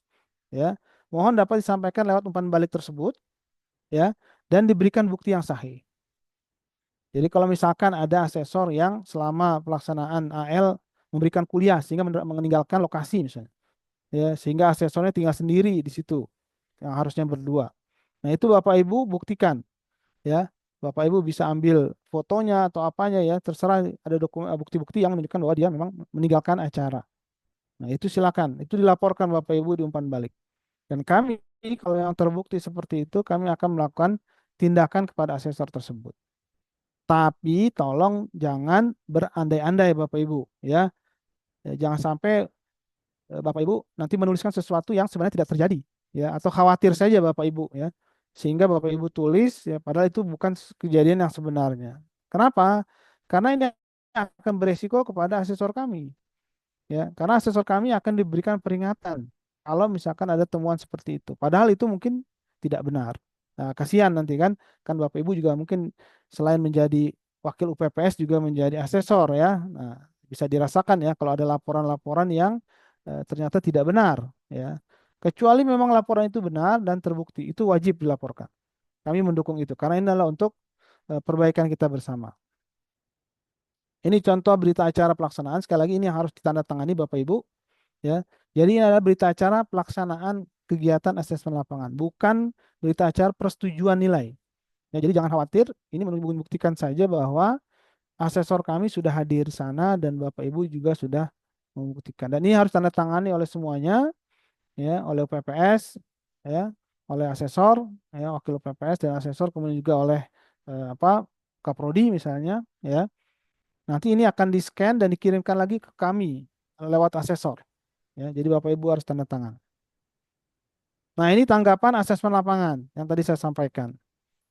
ya, mohon dapat disampaikan lewat umpan balik tersebut ya, dan diberikan bukti yang sahih. Jadi kalau misalkan ada asesor yang selama pelaksanaan AL memberikan kuliah sehingga meninggalkan lokasi misalnya ya, sehingga asesornya tinggal sendiri di situ yang harusnya berdua. Nah, itu Bapak Ibu buktikan ya. Bapak Ibu bisa ambil fotonya atau apanya ya, terserah, ada dokumen bukti-bukti yang menunjukkan bahwa dia memang meninggalkan acara. Nah, itu silakan. Itu dilaporkan Bapak Ibu di umpan balik. Dan kami kalau yang terbukti seperti itu, kami akan melakukan tindakan kepada asesor tersebut. Tapi tolong jangan berandai-andai Bapak Ibu ya. Jangan sampai Bapak Ibu nanti menuliskan sesuatu yang sebenarnya tidak terjadi ya, atau khawatir saja Bapak Ibu ya. Sehingga Bapak Ibu tulis ya padahal itu bukan kejadian yang sebenarnya. Kenapa? Karena ini akan beresiko kepada asesor kami ya. Karena asesor kami akan diberikan peringatan kalau misalkan ada temuan seperti itu. Padahal itu mungkin tidak benar. Nah, kasihan nanti kan Bapak Ibu juga mungkin selain menjadi wakil UPPS juga menjadi asesor ya. Nah, bisa dirasakan ya kalau ada laporan-laporan yang ternyata tidak benar ya. Kecuali memang laporan itu benar dan terbukti, itu wajib dilaporkan. Kami mendukung itu karena ini adalah untuk perbaikan kita bersama. Ini contoh berita acara pelaksanaan. Sekali lagi ini yang harus ditandatangani Bapak Ibu ya. Jadi ini adalah berita acara pelaksanaan kegiatan asesmen lapangan, bukan berita acara persetujuan nilai. Ya, jadi jangan khawatir, ini membuktikan saja bahwa asesor kami sudah hadir di sana dan Bapak Ibu juga sudah membuktikan. Dan ini harus tanda tangani oleh semuanya, ya, oleh PPS, ya, oleh asesor, ya, wakil PPS dan asesor, kemudian juga oleh Kaprodi misalnya, ya. Nanti ini akan di-scan dan dikirimkan lagi ke kami lewat asesor. Ya, jadi Bapak Ibu harus tanda tangan. Nah, ini tanggapan asesmen lapangan yang tadi saya sampaikan.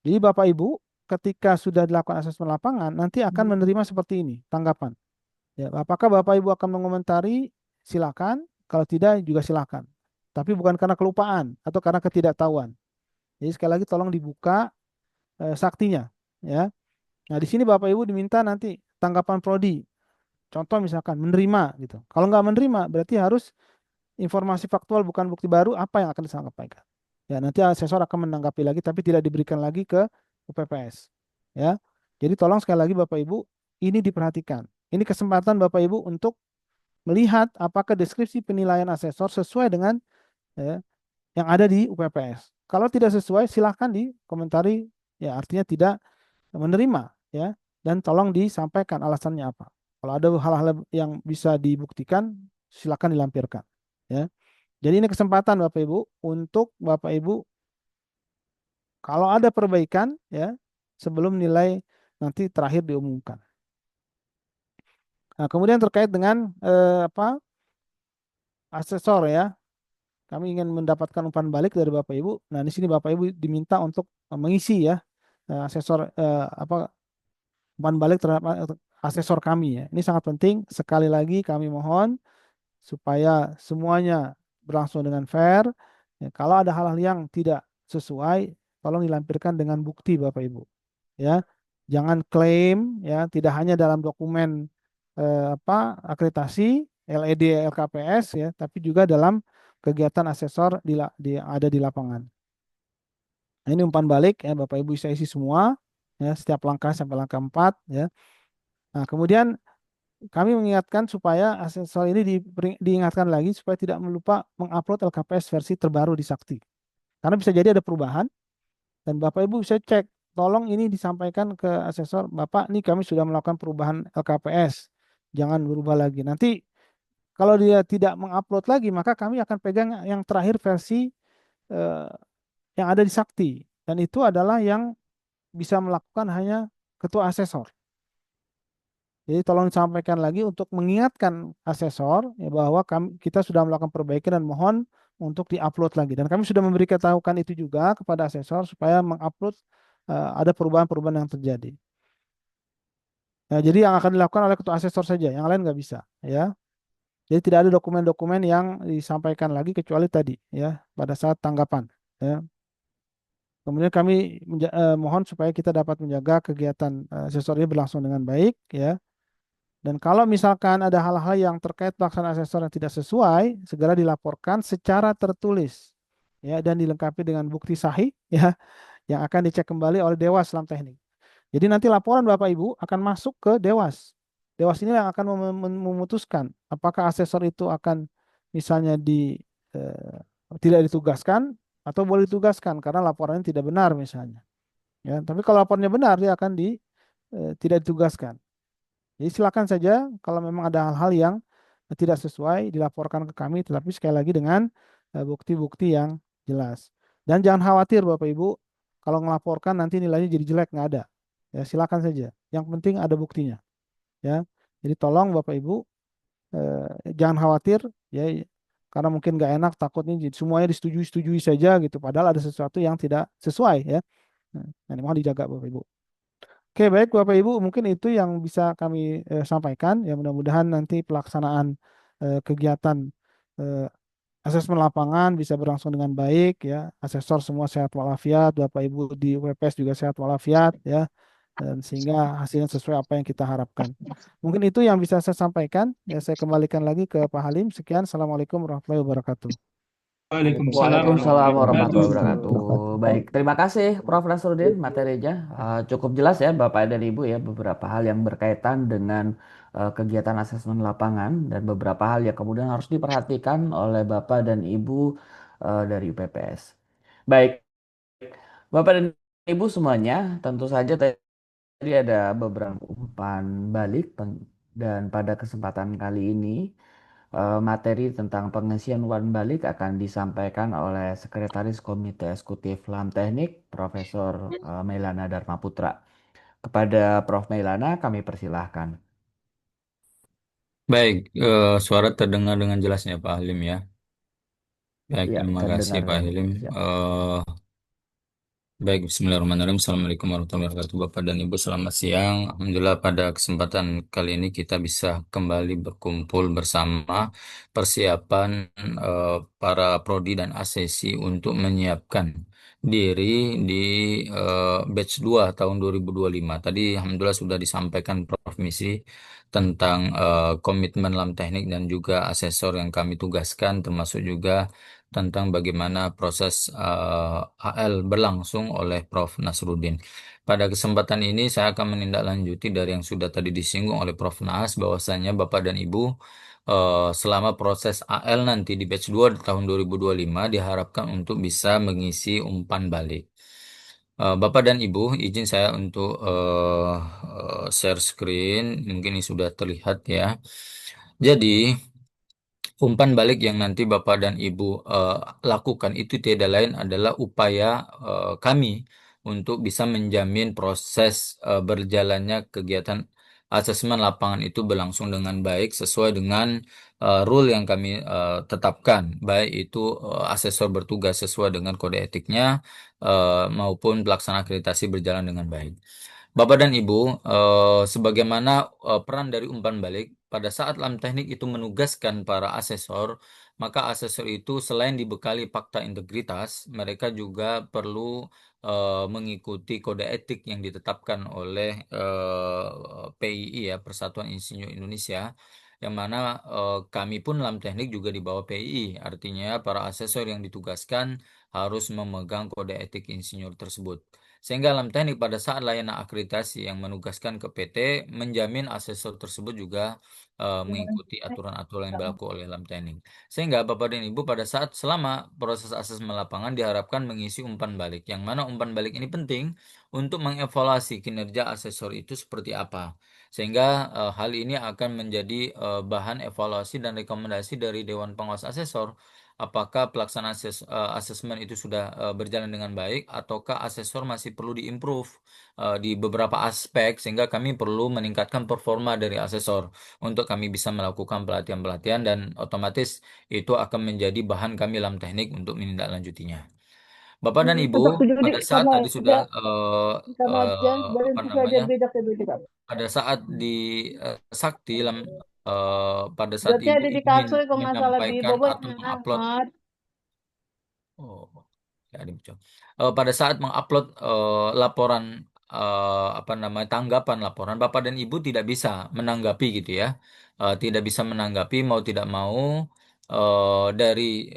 Jadi Bapak Ibu ketika sudah dilakukan asesmen lapangan nanti akan menerima seperti ini tanggapan. Ya, apakah Bapak Ibu akan mengomentari? Silakan. Kalau tidak juga silakan. Tapi bukan karena kelupaan atau karena ketidaktahuan. Jadi sekali lagi tolong dibuka saktinya. Ya. Nah di sini Bapak Ibu diminta nanti tanggapan prodi. Contoh misalkan menerima gitu. Kalau nggak menerima berarti harus informasi faktual bukan bukti baru apa yang akan disampaikan. Ya nanti asesor akan menanggapi lagi tapi tidak diberikan lagi ke UPPS. Ya. Jadi tolong sekali lagi Bapak Ibu ini diperhatikan. Ini kesempatan Bapak Ibu untuk melihat apakah deskripsi penilaian asesor sesuai dengan ya, yang ada di UPPS. Kalau tidak sesuai silahkan dikomentari ya artinya tidak menerima ya dan tolong disampaikan alasannya apa. Kalau ada hal-hal yang bisa dibuktikan silakan dilampirkan ya. Jadi ini kesempatan Bapak Ibu untuk Bapak Ibu kalau ada perbaikan ya sebelum nilai nanti terakhir diumumkan. Nah, kemudian terkait dengan asesor ya. Kami ingin mendapatkan umpan balik dari Bapak Ibu. Nah, di sini Bapak Ibu diminta untuk mengisi ya asesor umpan balik terhadap asesor kami ya. Ini sangat penting. Sekali lagi kami mohon supaya semuanya berlangsung dengan fair. Ya, kalau ada hal-hal yang tidak sesuai, tolong dilampirkan dengan bukti Bapak Ibu. Ya, jangan klaim ya, tidak hanya dalam dokumen akreditasi LED LKPS ya, tapi juga dalam kegiatan asesor ada di lapangan. Nah, ini umpan balik ya Bapak Ibu bisa isi semua ya setiap langkah sampai langkah 4 ya. Nah, kemudian kami mengingatkan supaya asesor ini diingatkan lagi supaya tidak lupa mengupload LKPS versi terbaru di Sakti. Karena bisa jadi ada perubahan dan Bapak Ibu bisa cek, tolong ini disampaikan ke asesor, Bapak nih kami sudah melakukan perubahan LKPS. Jangan berubah lagi. Nanti kalau dia tidak mengupload lagi, maka kami akan pegang yang terakhir versi eh, yang ada di Sakti. Dan itu adalah yang bisa melakukan hanya ketua asesor. Jadi tolong disampaikan lagi untuk mengingatkan asesor ya, bahwa kita sudah melakukan perbaikan dan mohon untuk diupload lagi. Dan kami sudah memberikan tahukan itu juga kepada asesor supaya mengupload ada perubahan-perubahan yang terjadi. Nah, jadi yang akan dilakukan oleh ketua asesor saja, yang lain nggak bisa. Ya. Jadi tidak ada dokumen-dokumen yang disampaikan lagi kecuali tadi ya pada saat tanggapan. Ya. Kemudian kami mohon supaya kita dapat menjaga kegiatan asesor ini berlangsung dengan baik ya. Dan kalau misalkan ada hal-hal yang terkait pelaksanaan asesor yang tidak sesuai, segera dilaporkan secara tertulis ya dan dilengkapi dengan bukti sahih ya yang akan dicek kembali oleh Dewas Lam Teknik. Jadi nanti laporan Bapak Ibu akan masuk ke Dewas. Dewas ini yang akan memutuskan apakah asesor itu akan misalnya tidak ditugaskan atau boleh ditugaskan karena laporannya tidak benar misalnya. Ya, tapi kalau laporannya benar dia akan tidak ditugaskan. Jadi silakan saja kalau memang ada hal-hal yang tidak sesuai dilaporkan ke kami, tetapi sekali lagi dengan bukti-bukti yang jelas. Dan jangan khawatir Bapak Ibu, kalau ngelaporkan nanti nilainya jadi jelek, nggak ada. Ya, silakan saja. Yang penting ada buktinya. Ya, jadi tolong Bapak Ibu jangan khawatir ya, karena mungkin nggak enak takutnya semuanya disetujui saja gitu. Padahal ada sesuatu yang tidak sesuai ya. Nah, ini mohon dijaga Bapak Ibu. Oke, baik Bapak Ibu, mungkin itu yang bisa kami sampaikan. Ya mudah-mudahan nanti pelaksanaan kegiatan eh, asesmen lapangan bisa berlangsung dengan baik ya. Asesor semua sehat walafiat, Bapak Ibu di UPPS juga sehat walafiat ya. Dan sehingga hasilnya sesuai apa yang kita harapkan. Mungkin itu yang bisa saya sampaikan. Ya, saya kembalikan lagi ke Pak Halim. Sekian, Assalamualaikum warahmatullahi wabarakatuh. Waalaikumsalam Waalaikumsalam warahmatullahi warahmatullahi wabarakatuh. wabarakatuh. Baik, terima kasih Prof. Nasruddin materinya. Cukup jelas ya Bapak dan Ibu ya beberapa hal yang berkaitan dengan kegiatan asesmen lapangan dan beberapa hal yang kemudian harus diperhatikan oleh Bapak dan Ibu dari UPPS. Baik, Bapak dan Ibu semuanya, tentu saja tadi ada beberapa umpan balik dan pada kesempatan kali ini materi tentang pengisian umpan balik akan disampaikan oleh Sekretaris Komite Eksekutif LAM Teknik, Profesor Mailana Dharmaputra. Kepada Prof. Mailana kami persilahkan. Baik, suara terdengar dengan jelasnya Pak Halim ya. Baik, Ya, terima kasih terdengar Pak dengan Halim. jelas ya. Baik, Bismillahirrahmanirrahim. Assalamualaikum warahmatullahi wabarakatuh. Bapak dan Ibu, selamat siang. Alhamdulillah pada kesempatan kali ini kita bisa kembali berkumpul bersama persiapan para prodi dan asesi untuk menyiapkan diri di batch 2 tahun 2025. Tadi Alhamdulillah sudah disampaikan Prof. Misi tentang komitmen dalam teknik dan juga asesor yang kami tugaskan, termasuk juga tentang bagaimana proses AL berlangsung oleh Prof. Nasruddin. Pada kesempatan ini saya akan menindaklanjuti dari yang sudah tadi disinggung oleh Prof. Nas, bahwasanya Bapak dan Ibu selama proses AL nanti di batch 2 di tahun 2025 diharapkan untuk bisa mengisi umpan balik. Bapak dan Ibu, izin saya untuk share screen, mungkin ini sudah terlihat ya. Jadi, umpan balik yang nanti Bapak dan Ibu lakukan itu tidak lain adalah upaya kami untuk bisa menjamin proses berjalannya kegiatan asesmen lapangan itu berlangsung dengan baik sesuai dengan rule yang kami tetapkan, baik itu asesor bertugas sesuai dengan kode etiknya maupun pelaksana akreditasi berjalan dengan baik. Bapak dan Ibu, sebagaimana peran dari umpan balik, pada saat LAM teknik itu menugaskan para asesor, maka asesor itu selain dibekali fakta integritas, mereka juga perlu mengikuti kode etik yang ditetapkan oleh PII ya, Persatuan Insinyur Indonesia, yang mana kami pun LAM teknik juga di bawah PII, artinya para asesor yang ditugaskan harus memegang kode etik insinyur tersebut. Sehingga dalam teknik pada saat layanan akreditasi yang menugaskan ke PT menjamin asesor tersebut juga mengikuti aturan-aturan yang berlaku oleh dalam teknik. Sehingga Bapak dan Ibu pada saat selama proses asesmen lapangan diharapkan mengisi umpan balik. Yang mana umpan balik ini penting untuk mengevaluasi kinerja asesor itu seperti apa. Sehingga hal ini akan menjadi bahan evaluasi dan rekomendasi dari Dewan Pengawas Asesor apakah pelaksanaan asesmen itu sudah berjalan dengan baik ataukah asesor masih perlu diimprove di beberapa aspek sehingga kami perlu meningkatkan performa dari asesor untuk kami bisa melakukan pelatihan-pelatihan dan otomatis itu akan menjadi bahan kami dalam teknik untuk menindaklanjutinya. Bapak dan Ibu, Tetap tujuh di pada saat sama tadi sudah tidak sama Jan apa dan juga ada namanya? beda beda. Pada saat di Sakti pada saat Berarti Ibu ada di ingin kasur kalau nggak salah di menyampaikan atau bobotnya. mengupload. Ah, Oh, ya, ada Muncul. Pada saat mengupload laporan apa namanya tanggapan laporan, Bapak dan Ibu tidak bisa menanggapi gitu ya, tidak bisa menanggapi mau tidak mau dari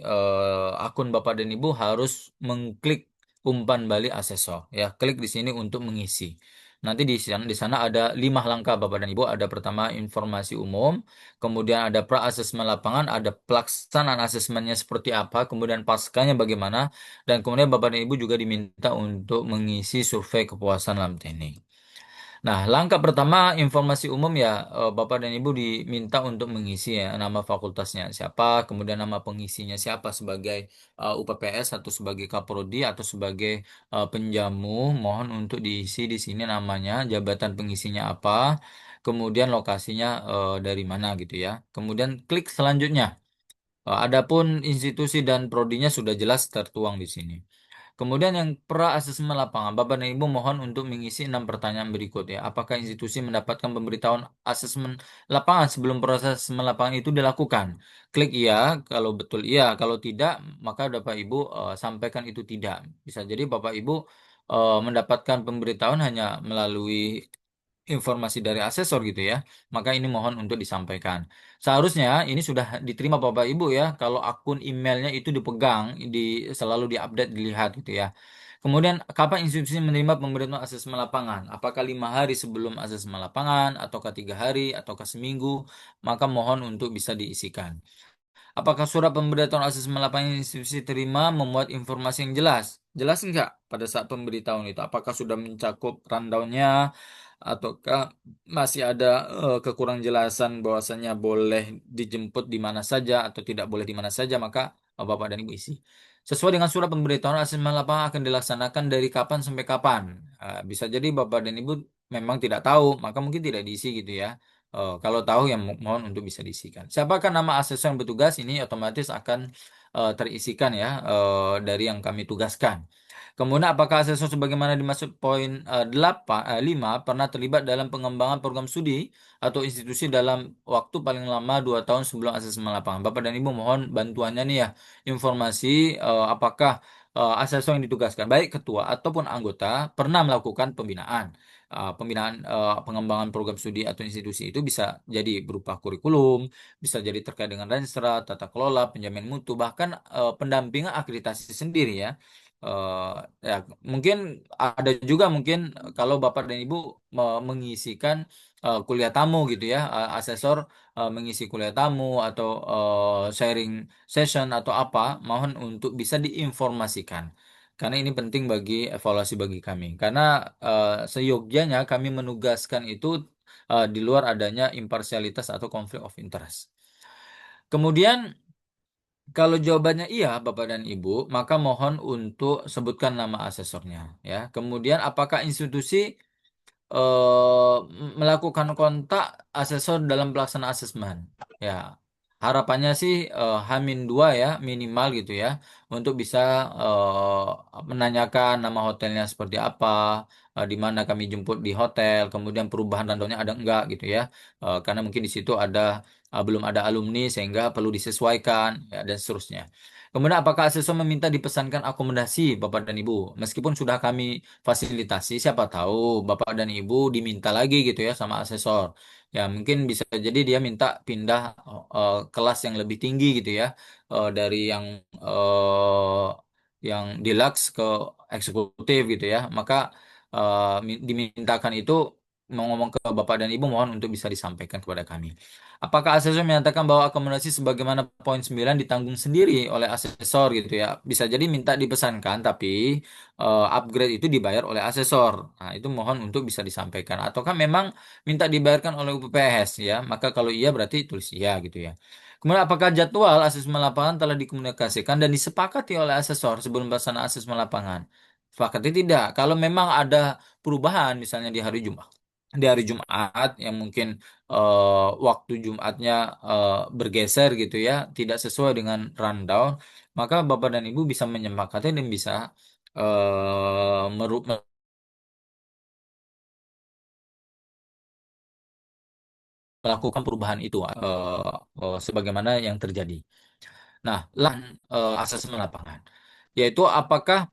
akun Bapak dan Ibu harus mengklik umpan balik asesor ya, klik di sini untuk mengisi. Nanti di sana ada 5 langkah Bapak dan Ibu. Ada pertama informasi umum, kemudian ada pra asesmen lapangan, ada pelaksanaan asesmennya seperti apa, kemudian paskanya bagaimana, dan kemudian Bapak dan Ibu juga diminta untuk mengisi survei kepuasan dalam teknik. Nah, langkah pertama informasi umum ya, Bapak dan Ibu diminta untuk mengisi ya nama fakultasnya siapa, kemudian nama pengisinya siapa sebagai UPPS atau sebagai kaprodi atau sebagai penjamu. Mohon untuk diisi di sini namanya, jabatan pengisinya apa, kemudian lokasinya dari mana gitu ya. Kemudian klik selanjutnya. Adapun institusi dan prodinya sudah jelas tertuang di sini. Kemudian yang pra asesmen lapangan, Bapak dan Ibu mohon untuk mengisi 6 pertanyaan berikut ya. Apakah institusi mendapatkan pemberitahuan asesmen lapangan sebelum proses asesmen lapangan itu dilakukan? Klik iya, kalau betul iya, kalau tidak, maka Bapak Ibu sampaikan itu tidak. Bisa jadi Bapak Ibu mendapatkan pemberitahuan hanya melalui informasi dari asesor gitu ya, maka ini mohon untuk disampaikan. Seharusnya ini sudah diterima Bapak Ibu ya, kalau akun emailnya itu dipegang, selalu diupdate, dilihat gitu ya. Kemudian kapan institusi menerima pemberitahuan asesmen lapangan? Apakah 5 hari sebelum asesmen lapangan, ataukah 3 hari, ataukah seminggu? Maka mohon untuk bisa diisikan. Apakah surat pemberitahuan asesmen lapangan yang institusi terima memuat informasi yang jelas? Jelas enggak pada saat pemberitahuan itu? Apakah sudah mencakup rundown-nya ataukah masih ada kekurang jelasan bahwasannya boleh dijemput di mana saja atau tidak boleh di mana saja? Maka Bapak dan Ibu isi. Sesuai dengan surat pemberitahuan asesmen lapangan akan dilaksanakan dari kapan sampai kapan. Bisa jadi Bapak dan Ibu memang tidak tahu, maka mungkin tidak diisi gitu ya. Kalau tahu yang mohon untuk bisa diisikan. Siapakah nama asesor yang bertugas ini otomatis akan terisikan ya dari yang kami tugaskan. Kemudian apakah asesor sebagaimana dimaksud poin 5 pernah terlibat dalam pengembangan program studi atau institusi dalam waktu paling lama 2 tahun sebelum asesmen lapangan. Bapak dan Ibu mohon bantuannya nih ya, informasi apakah asesor yang ditugaskan baik ketua ataupun anggota pernah melakukan pembinaan. Pembinaan pengembangan program studi atau institusi itu bisa jadi berupa kurikulum, bisa jadi terkait dengan renstra, tata kelola, penjamin mutu, bahkan pendampingan akreditasi sendiri ya. Eh, ya mungkin ada juga mungkin kalau Bapak dan Ibu mengisikan kuliah tamu gitu ya, asesor mengisi kuliah tamu atau sharing session atau apa, mohon untuk bisa diinformasikan. Karena ini penting bagi evaluasi bagi kami. Karena seyogyanya kami menugaskan itu di luar adanya imparsialitas atau konflik of interest. Kemudian kalau jawabannya iya, Bapak dan Ibu, maka mohon untuk sebutkan nama asesornya ya. Kemudian apakah institusi melakukan kontak asesor dalam pelaksanaan asesmen? Ya, harapannya sih H-2 ya minimal gitu ya untuk bisa menanyakan nama hotelnya seperti apa, di mana kami jemput di hotel, kemudian perubahan rundownnya ada enggak gitu ya. Karena mungkin di situ ada belum ada alumni sehingga perlu disesuaikan ya, dan seterusnya. Kemudian apakah asesor meminta dipesankan akomodasi Bapak dan Ibu? Meskipun sudah kami fasilitasi, siapa tahu Bapak dan Ibu diminta lagi gitu ya sama asesor. Ya mungkin bisa jadi dia minta pindah kelas yang lebih tinggi gitu ya, dari yang deluxe ke eksekutif gitu ya. Maka dimintakan itu mau ngomong ke Bapak dan Ibu mohon untuk bisa disampaikan kepada kami. Apakah asesor menyatakan bahwa akomodasi sebagaimana poin 9 ditanggung sendiri oleh asesor gitu ya? Bisa jadi minta dipesankan tapi upgrade itu dibayar oleh asesor. Nah, itu mohon untuk bisa disampaikan. Ataukah memang minta dibayarkan oleh UPPS ya? Maka kalau iya berarti tulis iya gitu ya. Kemudian apakah jadwal asesmen lapangan telah dikomunikasikan dan disepakati oleh asesor sebelum pelaksanaan asesmen lapangan? Sepakati tidak. Kalau memang ada perubahan misalnya di hari Jumat yang mungkin waktu Jumatnya bergeser gitu ya, tidak sesuai dengan rundown, maka Bapak dan Ibu bisa menyepakati dan bisa melakukan perubahan itu sebagaimana yang terjadi. Nah, asesmen lapangan, yaitu apakah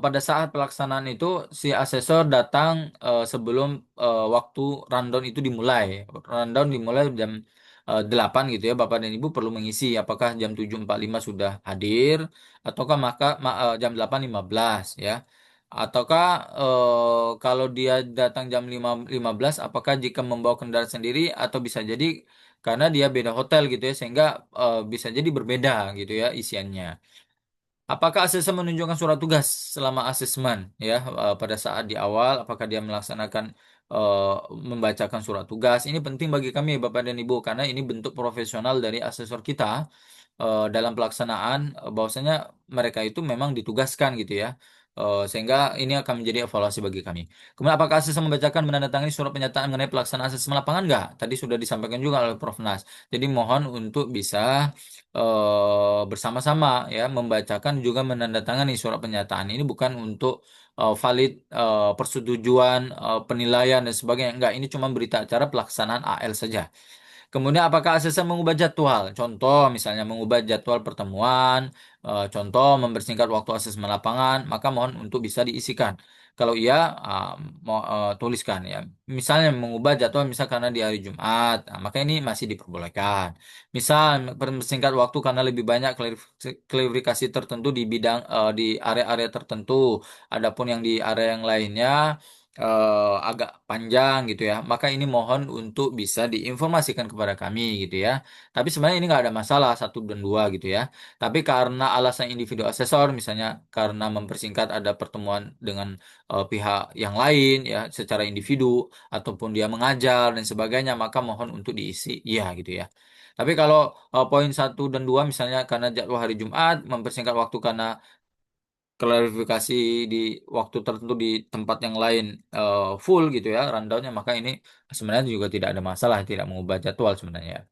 pada saat pelaksanaan itu si asesor datang sebelum waktu rundown itu dimulai. Rundown dimulai jam 8 gitu ya, Bapak dan Ibu perlu mengisi apakah jam 7.45 sudah hadir ataukah jam 8.15 ya. Ataukah kalau dia datang jam 5.15 apakah jika membawa kendaraan sendiri atau bisa jadi karena dia beda hotel gitu ya sehingga bisa jadi berbeda gitu ya isiannya. Apakah asesor menunjukkan surat tugas selama asesmen ya pada saat di awal apakah dia melaksanakan eh, membacakan surat tugas? Ini penting bagi kami Bapak dan Ibu karena ini bentuk profesional dari asesor kita dalam pelaksanaan bahwasanya mereka itu memang ditugaskan gitu ya. Sehingga ini akan menjadi evaluasi bagi kami. Kemudian apakah asesor membacakan menandatangani surat pernyataan mengenai pelaksanaan asesmen lapangan enggak? Tadi sudah disampaikan juga oleh Prof. Nas. Jadi mohon untuk bisa bersama-sama ya membacakan juga menandatangani surat pernyataan ini bukan untuk valid persetujuan penilaian dan sebagainya enggak ini cuma berita acara pelaksanaan AL saja. Kemudian apakah asesor mengubah jadwal? Contoh misalnya mengubah jadwal pertemuan, contoh mempersingkat waktu asesmen lapangan, maka mohon untuk bisa diisikan. Kalau iya, mau tuliskan ya. Misalnya mengubah jadwal misal karena di hari Jumat, maka ini masih diperbolehkan. Misal mempersingkat waktu karena lebih banyak klarifikasi tertentu di bidang di area-area tertentu, adapun yang di area yang lainnya agak panjang gitu ya, maka ini mohon untuk bisa diinformasikan kepada kami gitu ya. Tapi sebenarnya ini nggak ada masalah satu dan dua gitu ya. Tapi karena alasan individu asesor, misalnya karena mempersingkat ada pertemuan dengan pihak yang lain ya, secara individu ataupun dia mengajar dan sebagainya, maka mohon untuk diisi iya gitu ya. Tapi kalau poin satu dan dua misalnya karena jadwal hari Jumat mempersingkat waktu karena klarifikasi di waktu tertentu di tempat yang lain full gitu ya rundownnya maka ini sebenarnya juga tidak ada masalah tidak mengubah jadwal sebenarnya.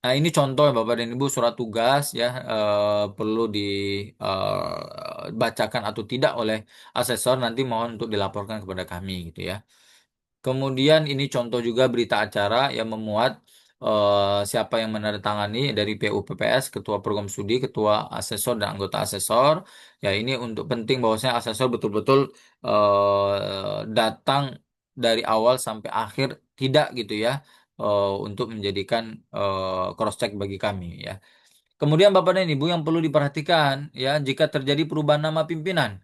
Nah ini contoh Bapak dan Ibu surat tugas ya perlu dibacakan atau tidak oleh asesor nanti mohon untuk dilaporkan kepada kami gitu ya. Kemudian ini contoh juga berita acara yang memuat siapa yang menandatangani dari PUPPS, Ketua Program Studi, Ketua Asesor dan anggota asesor. Ya ini untuk penting bahwasanya asesor betul-betul datang dari awal sampai akhir tidak gitu ya untuk menjadikan cross check bagi kami ya. Kemudian Bapak dan Ibu yang perlu diperhatikan ya jika terjadi perubahan nama pimpinan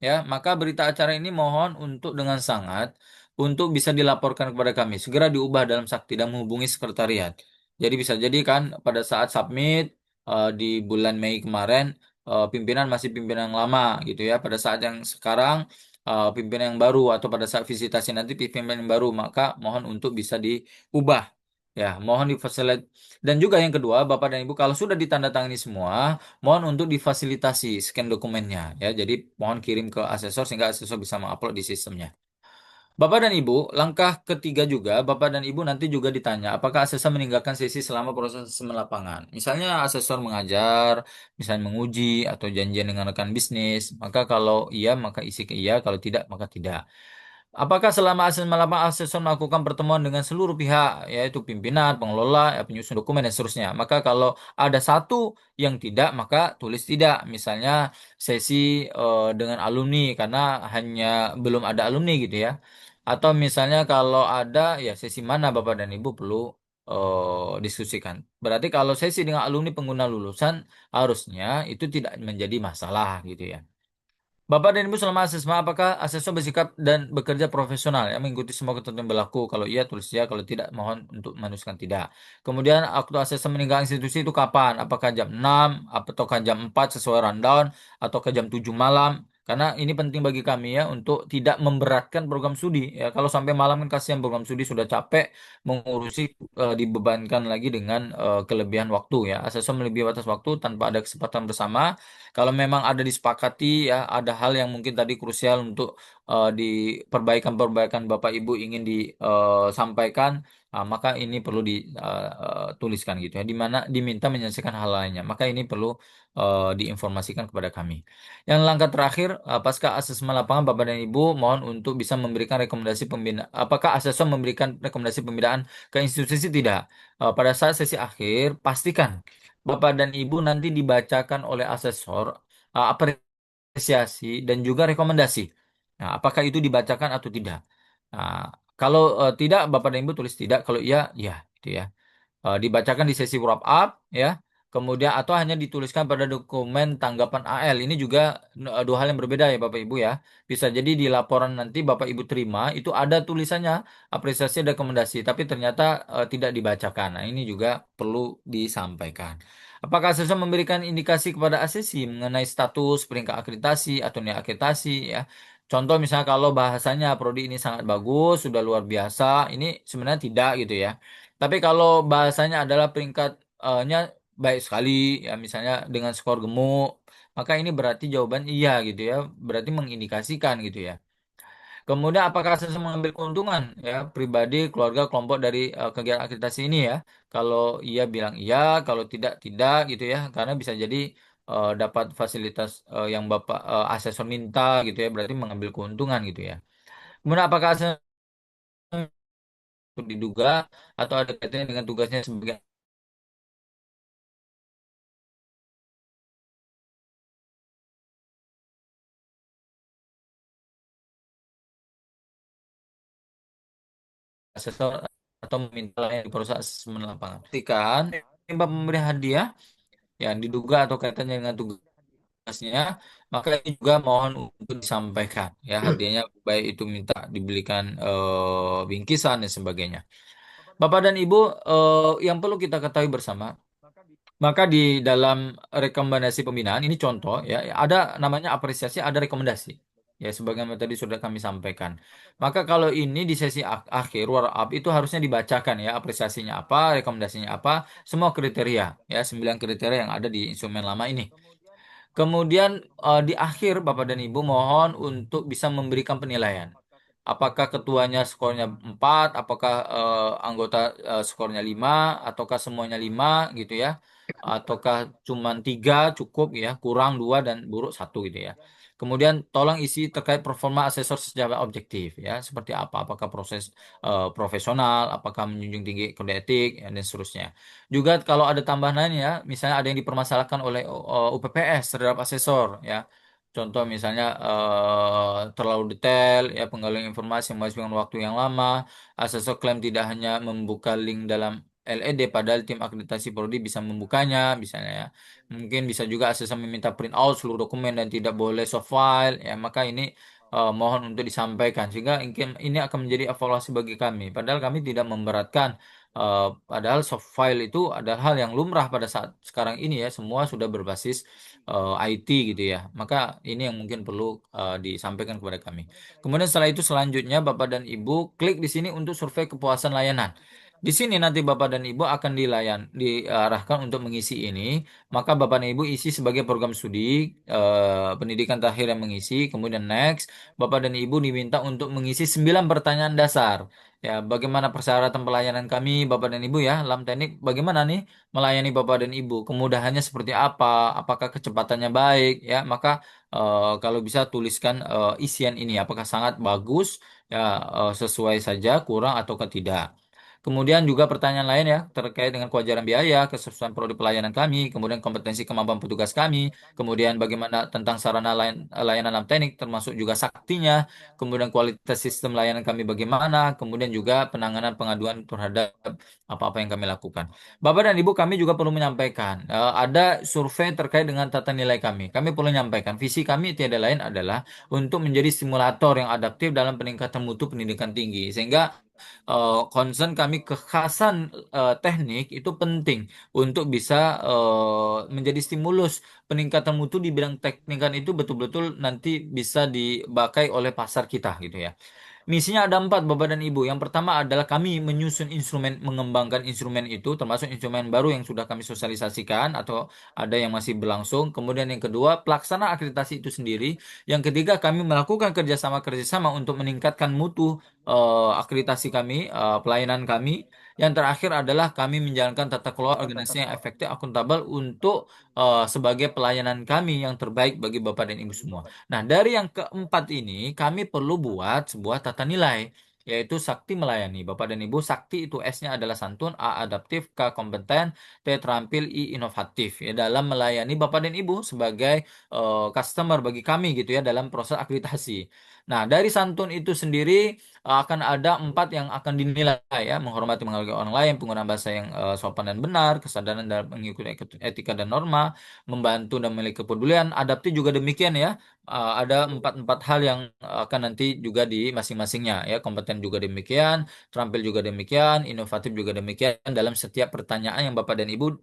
ya, maka berita acara ini mohon untuk dengan sangat untuk bisa dilaporkan kepada kami. Segera diubah dalam sakti dan menghubungi sekretariat. Jadi bisa jadi kan pada saat submit di bulan Mei kemarin pimpinan masih pimpinan yang lama gitu ya. Pada saat yang sekarang pimpinan yang baru atau pada saat visitasi nanti pimpinan yang baru maka mohon untuk bisa diubah. Ya, mohon difasilitasi. Dan juga yang kedua, Bapak dan Ibu, kalau sudah ditandatangani semua, mohon untuk difasilitasi scan dokumennya ya. Jadi mohon kirim ke asesor sehingga asesor bisa mengupload di sistemnya. Bapak dan Ibu, langkah ketiga juga, Bapak dan Ibu nanti juga ditanya apakah asesor meninggalkan sesi selama proses asesmen lapangan. Misalnya asesor mengajar, misalnya menguji atau janjian dengan rekan bisnis, maka kalau iya maka isi ke iya, kalau tidak maka tidak. Apakah selama asesmen lapangan asesor melakukan pertemuan dengan seluruh pihak, yaitu pimpinan, pengelola, penyusun dokumen dan seterusnya? Maka kalau ada satu yang tidak, maka tulis tidak. Misalnya sesi dengan alumni karena hanya belum ada alumni gitu ya. Atau misalnya kalau ada ya sesi mana Bapak dan Ibu perlu diskusikan. Berarti kalau sesi dengan alumni pengguna lulusan harusnya itu tidak menjadi masalah gitu ya. Bapak dan Ibu selama asesmen apakah asesor bersikap dan bekerja profesional ya mengikuti semua ketentuan yang berlaku? Kalau iya tulis ya, kalau tidak mohon untuk menuliskan tidak. Kemudian waktu asesor meninggal institusi itu kapan? Apakah jam 6 ataukah jam 4 sesuai rundown atau ke jam 7 malam? Karena ini penting bagi kami ya untuk tidak memberatkan program studi ya. Kalau sampai malam kan kasihan program studi sudah capek mengurusi dibebankan lagi dengan kelebihan waktu ya. Asesor melebihi batas waktu tanpa ada kesepakatan bersama kalau memang ada disepakati ya, ada hal yang mungkin tadi krusial untuk di perbaikan-perbaikan Bapak Ibu ingin disampaikan, maka ini perlu dituliskan gitu ya, di mana diminta menyelesaikan hal lainnya. Maka ini perlu diinformasikan kepada kami. Yang langkah terakhir, pasca asesmen lapangan Bapak dan Ibu mohon untuk bisa memberikan rekomendasi pembinaan. Apakah asesor memberikan rekomendasi pembinaan ke institusi? Tidak. Pada saat sesi akhir, pastikan Bapak dan Ibu nanti dibacakan oleh asesor apresiasi dan juga rekomendasi. Nah, apakah itu dibacakan atau tidak? Nah, kalau tidak, Bapak dan Ibu tulis tidak. Kalau iya, ya, gitu ya. Dibacakan di sesi wrap up, ya. Kemudian atau hanya dituliskan pada dokumen tanggapan AL. Ini juga dua hal yang berbeda ya Bapak Ibu ya. Bisa jadi di laporan nanti Bapak Ibu terima itu ada tulisannya apresiasi dan rekomendasi, tapi ternyata tidak dibacakan. Nah, ini juga perlu disampaikan. Apakah asesor memberikan indikasi kepada asesi mengenai status peringkat akreditasi atau nilai akreditasi ya? Contoh misalnya kalau bahasanya prodi ini sangat bagus, sudah luar biasa, ini sebenarnya tidak gitu ya. Tapi kalau bahasanya adalah peringkatnya baik sekali ya, misalnya dengan skor gemuk, maka ini berarti jawaban iya gitu ya, berarti mengindikasikan gitu ya. Kemudian apakah seseorang mengambil keuntungan ya pribadi, keluarga, kelompok dari kegiatan akreditasi ini ya? Kalau iya bilang iya, kalau tidak tidak gitu ya. Karena bisa jadi dapat fasilitas yang Bapak asesor minta gitu ya, berarti mengambil keuntungan gitu ya. Kemudian apakah asesor diduga atau ada kaitannya dengan tugasnya sebagai asesor atau meminta layanan di proses asesmen lapangan? Pastikan timbang memberi hadiah yang diduga atau kaitannya dengan tugasnya, maka ini juga mohon untuk disampaikan ya hadiahnya baik itu minta dibelikan bingkisan dan sebagainya. Bapak dan Ibu, yang perlu kita ketahui bersama, maka di dalam rekomendasi pembinaan ini contoh ya ada namanya apresiasi, ada rekomendasi. Ya, sebagaimana tadi sudah kami sampaikan. Maka kalau ini di sesi akhir war up itu harusnya dibacakan ya apresiasinya apa, rekomendasinya apa, semua kriteria ya 9 kriteria yang ada di instrumen lama ini. Kemudian di akhir Bapak dan Ibu mohon untuk bisa memberikan penilaian. Apakah ketuanya skornya 4, apakah anggota skornya 5, ataukah semuanya 5 gitu ya. Ataukah cuma 3 cukup ya, kurang 2 dan buruk 1 gitu ya. Kemudian tolong isi terkait performa asesor secara objektif ya, seperti apa? Apakah proses profesional, apakah menjunjung tinggi kode etik ya, dan seterusnya. Juga kalau ada tambahan ya, misalnya ada yang dipermasalahkan oleh UPPS terhadap asesor ya. Contoh misalnya terlalu detail ya penggalian informasi yang menghabiskan waktu yang lama, asesor klaim tidak hanya membuka link dalam LED padahal tim akreditasi prodi bisa membukanya misalnya ya. Mungkin bisa juga asesor meminta print out seluruh dokumen dan tidak boleh soft file ya, maka ini mohon untuk disampaikan sehingga mungkin ini akan menjadi evaluasi bagi kami. Padahal kami tidak memberatkan. Padahal soft file itu adalah hal yang lumrah pada saat sekarang ini ya, semua sudah berbasis IT gitu ya. Maka ini yang mungkin perlu disampaikan kepada kami. Kemudian setelah itu selanjutnya Bapak dan Ibu klik di sini untuk survei kepuasan layanan. Di sini nanti Bapak dan Ibu akan diarahkan untuk mengisi ini. Maka Bapak dan Ibu isi sebagai program studi pendidikan terakhir yang mengisi. Kemudian next, Bapak dan Ibu diminta untuk mengisi 9 pertanyaan dasar. Ya, bagaimana persyaratan pelayanan kami, Bapak dan Ibu ya, dalam teknik bagaimana nih melayani Bapak dan Ibu, kemudahannya seperti apa, apakah kecepatannya baik, ya, maka kalau bisa tuliskan isian ini, apakah sangat bagus, ya sesuai saja, kurang ataukah tidak. Kemudian juga pertanyaan lain ya terkait dengan kewajaran biaya, kesesuaian prodi pelayanan kami, kemudian kompetensi kemampuan petugas kami, kemudian bagaimana tentang sarana layanan dalam teknik termasuk juga saktinya, kemudian kualitas sistem layanan kami bagaimana, kemudian juga penanganan pengaduan terhadap apa-apa yang kami lakukan. Bapak dan Ibu kami juga perlu menyampaikan ada survei terkait dengan tata nilai kami. Kami perlu menyampaikan visi kami tiada lain adalah untuk menjadi simulator yang adaptif dalam peningkatan mutu pendidikan tinggi sehingga concern kami kekhasan teknik itu penting untuk bisa menjadi stimulus peningkatan mutu di bidang teknikan itu betul-betul nanti bisa dipakai oleh pasar kita gitu ya. Misinya ada 4 Bapak dan Ibu. Yang pertama adalah kami menyusun instrumen, mengembangkan instrumen itu, termasuk instrumen baru yang sudah kami sosialisasikan atau ada yang masih berlangsung. Kemudian yang kedua, pelaksanaan akreditasi itu sendiri. Yang ketiga, kami melakukan kerjasama-kerjasama untuk meningkatkan mutu akreditasi kami, pelayanan kami. Yang terakhir adalah kami menjalankan tata kelola organisasi yang efektif, akuntabel untuk sebagai pelayanan kami yang terbaik bagi Bapak dan Ibu semua. Nah, dari yang keempat ini, kami perlu buat sebuah tata nilai, yaitu sakti melayani. Bapak dan Ibu, sakti itu S-nya adalah santun, A adaptif, K kompeten, T terampil, I inovatif. Ya, dalam melayani Bapak dan Ibu sebagai customer bagi kami gitu ya dalam proses akreditasi. Nah, dari santun itu sendiri akan ada 4 yang akan dinilai ya, menghormati menghargai orang lain, penggunaan bahasa yang sopan dan benar, kesadaran dalam mengikuti etika dan norma, membantu dan memiliki kepedulian. Adaptif juga demikian ya. Ada empat hal yang akan nanti juga di masing-masingnya ya. Kompeten juga demikian, terampil juga demikian, inovatif juga demikian dalam setiap pertanyaan yang Bapak dan Ibu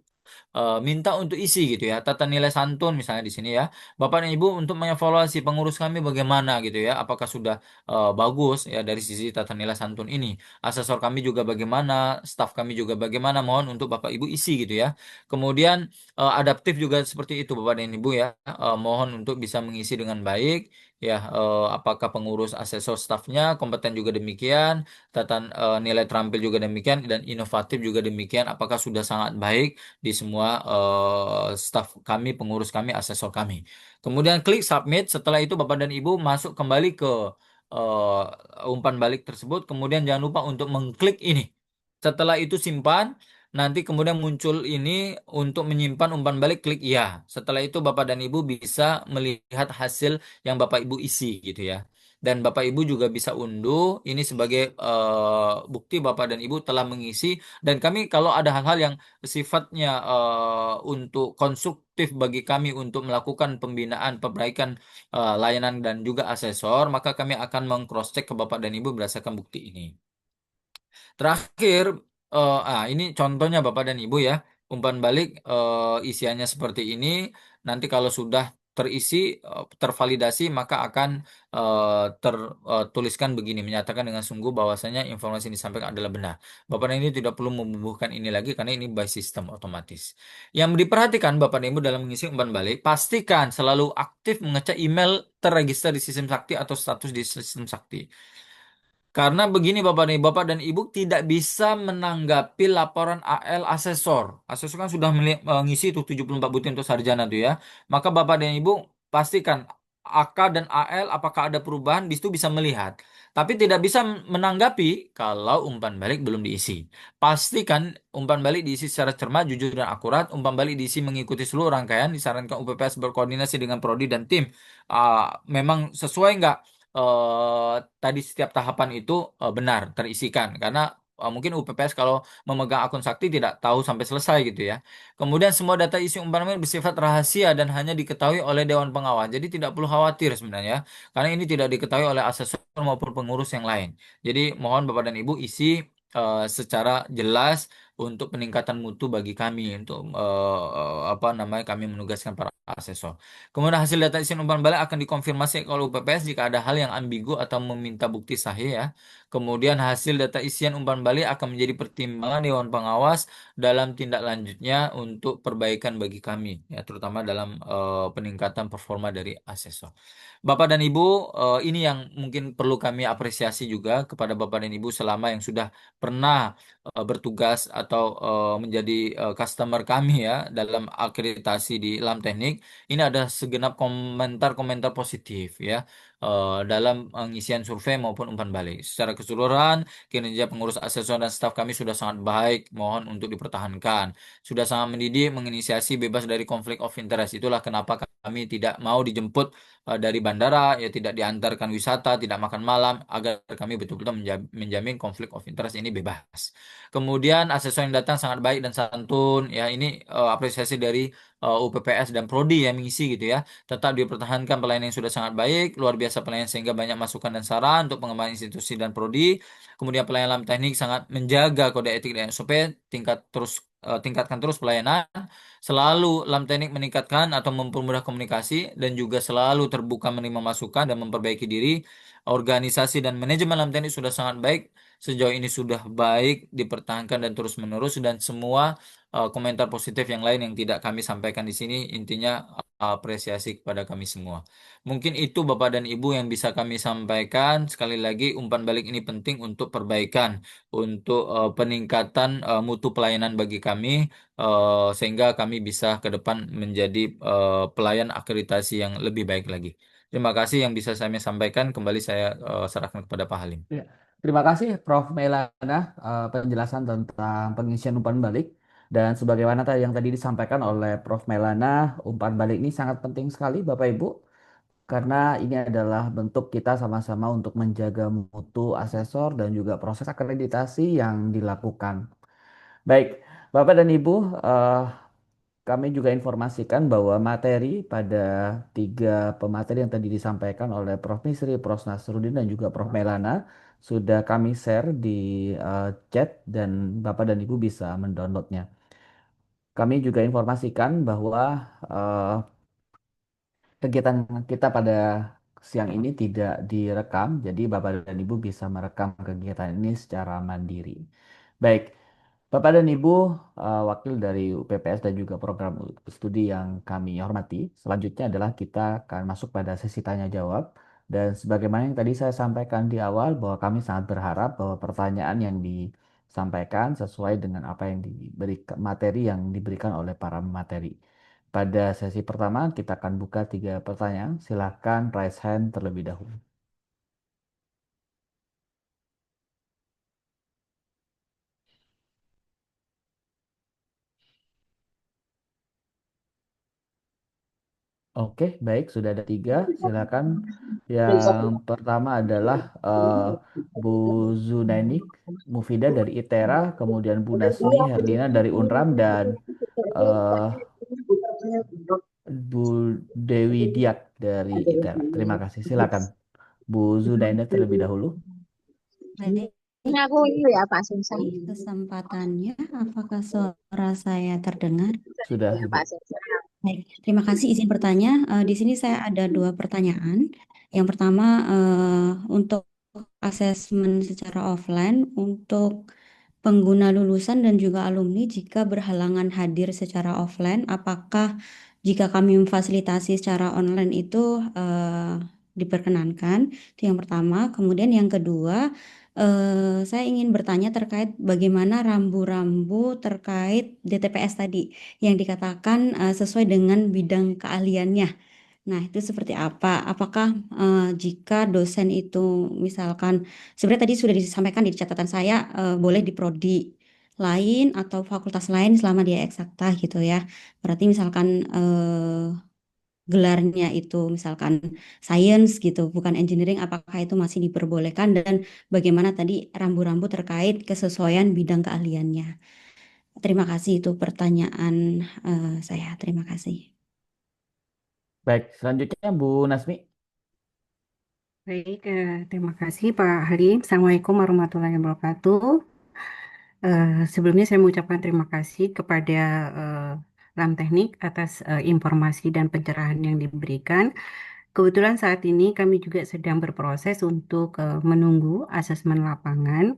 minta untuk isi gitu ya, tata nilai santun misalnya di sini ya. Bapak dan Ibu untuk mengevaluasi pengurus kami bagaimana gitu ya, apakah sudah bagus ya dari sisi tata nilai santun ini. Asesor kami juga bagaimana, staf kami juga bagaimana, mohon untuk Bapak Ibu isi gitu ya. Kemudian adaptif juga seperti itu Bapak dan Ibu ya. Mohon untuk bisa mengisi dengan baik ya, apakah pengurus asesor stafnya kompeten juga demikian, tata nilai terampil juga demikian, dan inovatif juga demikian, apakah sudah sangat baik di semua staf kami, pengurus kami, asesor kami. Kemudian klik submit. Setelah itu Bapak dan Ibu masuk kembali ke umpan balik tersebut. Kemudian jangan lupa untuk mengklik ini. Setelah itu simpan. Nanti kemudian muncul ini untuk menyimpan umpan balik, klik ya. Setelah itu Bapak dan Ibu bisa melihat hasil yang Bapak Ibu isi gitu ya. Dan Bapak Ibu juga bisa unduh ini sebagai bukti Bapak dan Ibu telah mengisi. Dan kami kalau ada hal-hal yang sifatnya untuk konstruktif bagi kami untuk melakukan pembinaan, perbaikan layanan dan juga asesor, maka kami akan meng-cross check ke Bapak dan Ibu berdasarkan bukti ini. Terakhir, ini contohnya Bapak dan Ibu ya, umpan balik isiannya seperti ini. Nanti kalau sudah terisi, tervalidasi, maka akan tertuliskan begini, menyatakan dengan sungguh bahwasanya informasi yang disampaikan adalah benar. Bapak dan Ibu tidak perlu membubuhkan ini lagi karena ini by sistem otomatis. Yang diperhatikan Bapak dan Ibu dalam mengisi umpan balik, pastikan selalu aktif mengecek email terregister di sistem Sakti atau status di sistem Sakti. Karena begini Bapak dan Ibu tidak bisa menanggapi laporan AL asesor. Asesor kan sudah mengisi itu 74 butir untuk sarjana tuh ya. Maka Bapak dan Ibu pastikan AK dan AL apakah ada perubahan, di situ bisa melihat. Tapi tidak bisa menanggapi kalau umpan balik belum diisi. Pastikan umpan balik diisi secara cermat, jujur dan akurat. Umpan balik diisi mengikuti seluruh rangkaian. Disarankan UPPS berkoordinasi dengan Prodi dan tim. Memang sesuai nggak tadi setiap tahapan itu benar terisikan karena mungkin UPPS kalau memegang akun sakti tidak tahu sampai selesai gitu ya. Kemudian semua data isi umpan balik bersifat rahasia dan hanya diketahui oleh Dewan Pengawas. Jadi tidak perlu khawatir sebenarnya karena ini tidak diketahui oleh asesor maupun pengurus yang lain. Jadi mohon Bapak dan Ibu isi secara jelas untuk peningkatan mutu bagi kami untuk apa namanya kami menugaskan para asesor. Kemudian hasil data isian umpan balik akan dikonfirmasi oleh UPPS jika ada hal yang ambigu atau meminta bukti sahih ya. Kemudian hasil data isian umpan balik akan menjadi pertimbangan Dewan Pengawas dalam tindak lanjutnya untuk perbaikan bagi kami ya, terutama dalam peningkatan performa dari asesor. Bapak dan Ibu, ini yang mungkin perlu kami apresiasi juga kepada Bapak dan Ibu selama yang sudah pernah bertugas atau menjadi customer kami ya dalam akreditasi di LAM Teknik. Ini ada segenap komentar-komentar positif ya dalam pengisian survei maupun umpan balik. Secara keseluruhan, kinerja pengurus asesor dan staf kami sudah sangat baik, mohon untuk dipertahankan. Sudah sangat mendidik, menginisiasi bebas dari konflik of interest. Itulah kenapa kami tidak mau dijemput dari bandara, ya tidak diantarkan wisata, tidak makan malam, agar kami betul-betul menjamin konflik of interest ini bebas. Kemudian asesor yang datang sangat baik dan santun, ya ini apresiasi dari UPPS dan Prodi yang mengisi gitu ya. Tetap dipertahankan pelayanan yang sudah sangat baik, luar biasa pelayanan sehingga banyak masukan dan saran untuk pengembangan institusi dan Prodi. Kemudian pelayanan dalam teknik sangat menjaga kode etik dan SOP, tingkatkan terus pelayanan. Selalu Lam Teknik meningkatkan atau mempermudah komunikasi dan juga selalu terbuka menerima masukan dan memperbaiki diri. Organisasi dan manajemen Lam Teknik sudah sangat baik. Sejauh ini sudah baik, dipertahankan dan terus menerus dan semua komentar positif yang lain yang tidak kami sampaikan di sini intinya apresiasi kepada kami semua. Mungkin itu Bapak dan Ibu yang bisa kami sampaikan. Sekali lagi umpan balik ini penting untuk perbaikan, untuk peningkatan mutu pelayanan bagi kami sehingga kami bisa ke depan menjadi pelayan akreditasi yang lebih baik lagi. Terima kasih yang bisa saya sampaikan. Kembali saya serahkan kepada Pak Halim. Ya. Terima kasih Prof. Mailana penjelasan tentang pengisian umpan balik. Dan sebagaimana yang tadi disampaikan oleh Prof. Mailana, umpan balik ini sangat penting sekali Bapak Ibu. Karena ini adalah bentuk kita sama-sama untuk menjaga mutu asesor dan juga proses akreditasi yang dilakukan. Baik, Bapak dan Ibu, kami juga informasikan bahwa materi pada tiga pemateri yang tadi disampaikan oleh Prof. Misri, Prof. Nasruddin, dan juga Prof. Melana sudah kami share di chat dan Bapak dan Ibu bisa mendownloadnya. kami juga informasikan bahwa eh, kegiatan kita pada siang ini tidak direkam, jadi Bapak dan Ibu bisa merekam kegiatan ini secara mandiri. Baik, Bapak dan Ibu, wakil dari UPPS dan juga program studi yang kami hormati, selanjutnya adalah kita akan masuk pada sesi tanya jawab. Dan sebagaimana yang tadi saya sampaikan di awal, bahwa kami sangat berharap bahwa pertanyaan yang disampaikan sesuai dengan apa yang diberikan materi yang diberikan oleh para materi. Pada sesi pertama, kita akan buka 3 pertanyaan. Silakan raise hand terlebih dahulu. Oke, baik, sudah ada 3. Silakan. Yang pertama adalah Bu Zunainik Mufida dari ITERA, kemudian Bu Nasmi Herlina dari UNRAM, dan eh, Bu Dewi Diak dari ITERA. Terima kasih. Silakan, Bu Zunainik terlebih dahulu. Baik, Ini aku ini ya Pak Sungsang. kesempatannya, apakah suara saya terdengar? Sudah, Ya Ibu. Pak Sungsang. Baik, terima kasih izin bertanya. Di sini saya ada 2 pertanyaan. Yang pertama, untuk asesmen secara offline untuk pengguna lulusan dan juga alumni jika berhalangan hadir secara offline, apakah jika kami memfasilitasi secara online itu diperkenankan? Itu yang pertama. Kemudian yang kedua, saya ingin bertanya terkait bagaimana rambu-rambu terkait DTPS tadi yang dikatakan sesuai dengan bidang keahliannya. Nah, itu seperti apa? Apakah jika dosen itu misalkan sebenarnya tadi sudah disampaikan di catatan saya boleh di prodi lain atau fakultas lain selama dia eksakta gitu ya. Berarti misalkan gelarnya itu misalkan science gitu, bukan engineering, apakah itu masih diperbolehkan dan bagaimana tadi rambu-rambu terkait kesesuaian bidang keahliannya. Terima kasih itu pertanyaan saya. Terima kasih. Baik, selanjutnya Bu Nasmi. Baik, terima kasih Pak Halim. Assalamualaikum warahmatullahi wabarakatuh. Sebelumnya saya mengucapkan terima kasih kepada eh, Lam Teknik atas informasi dan pencerahan yang diberikan. Kebetulan saat ini kami juga sedang berproses untuk menunggu asesmen lapangan.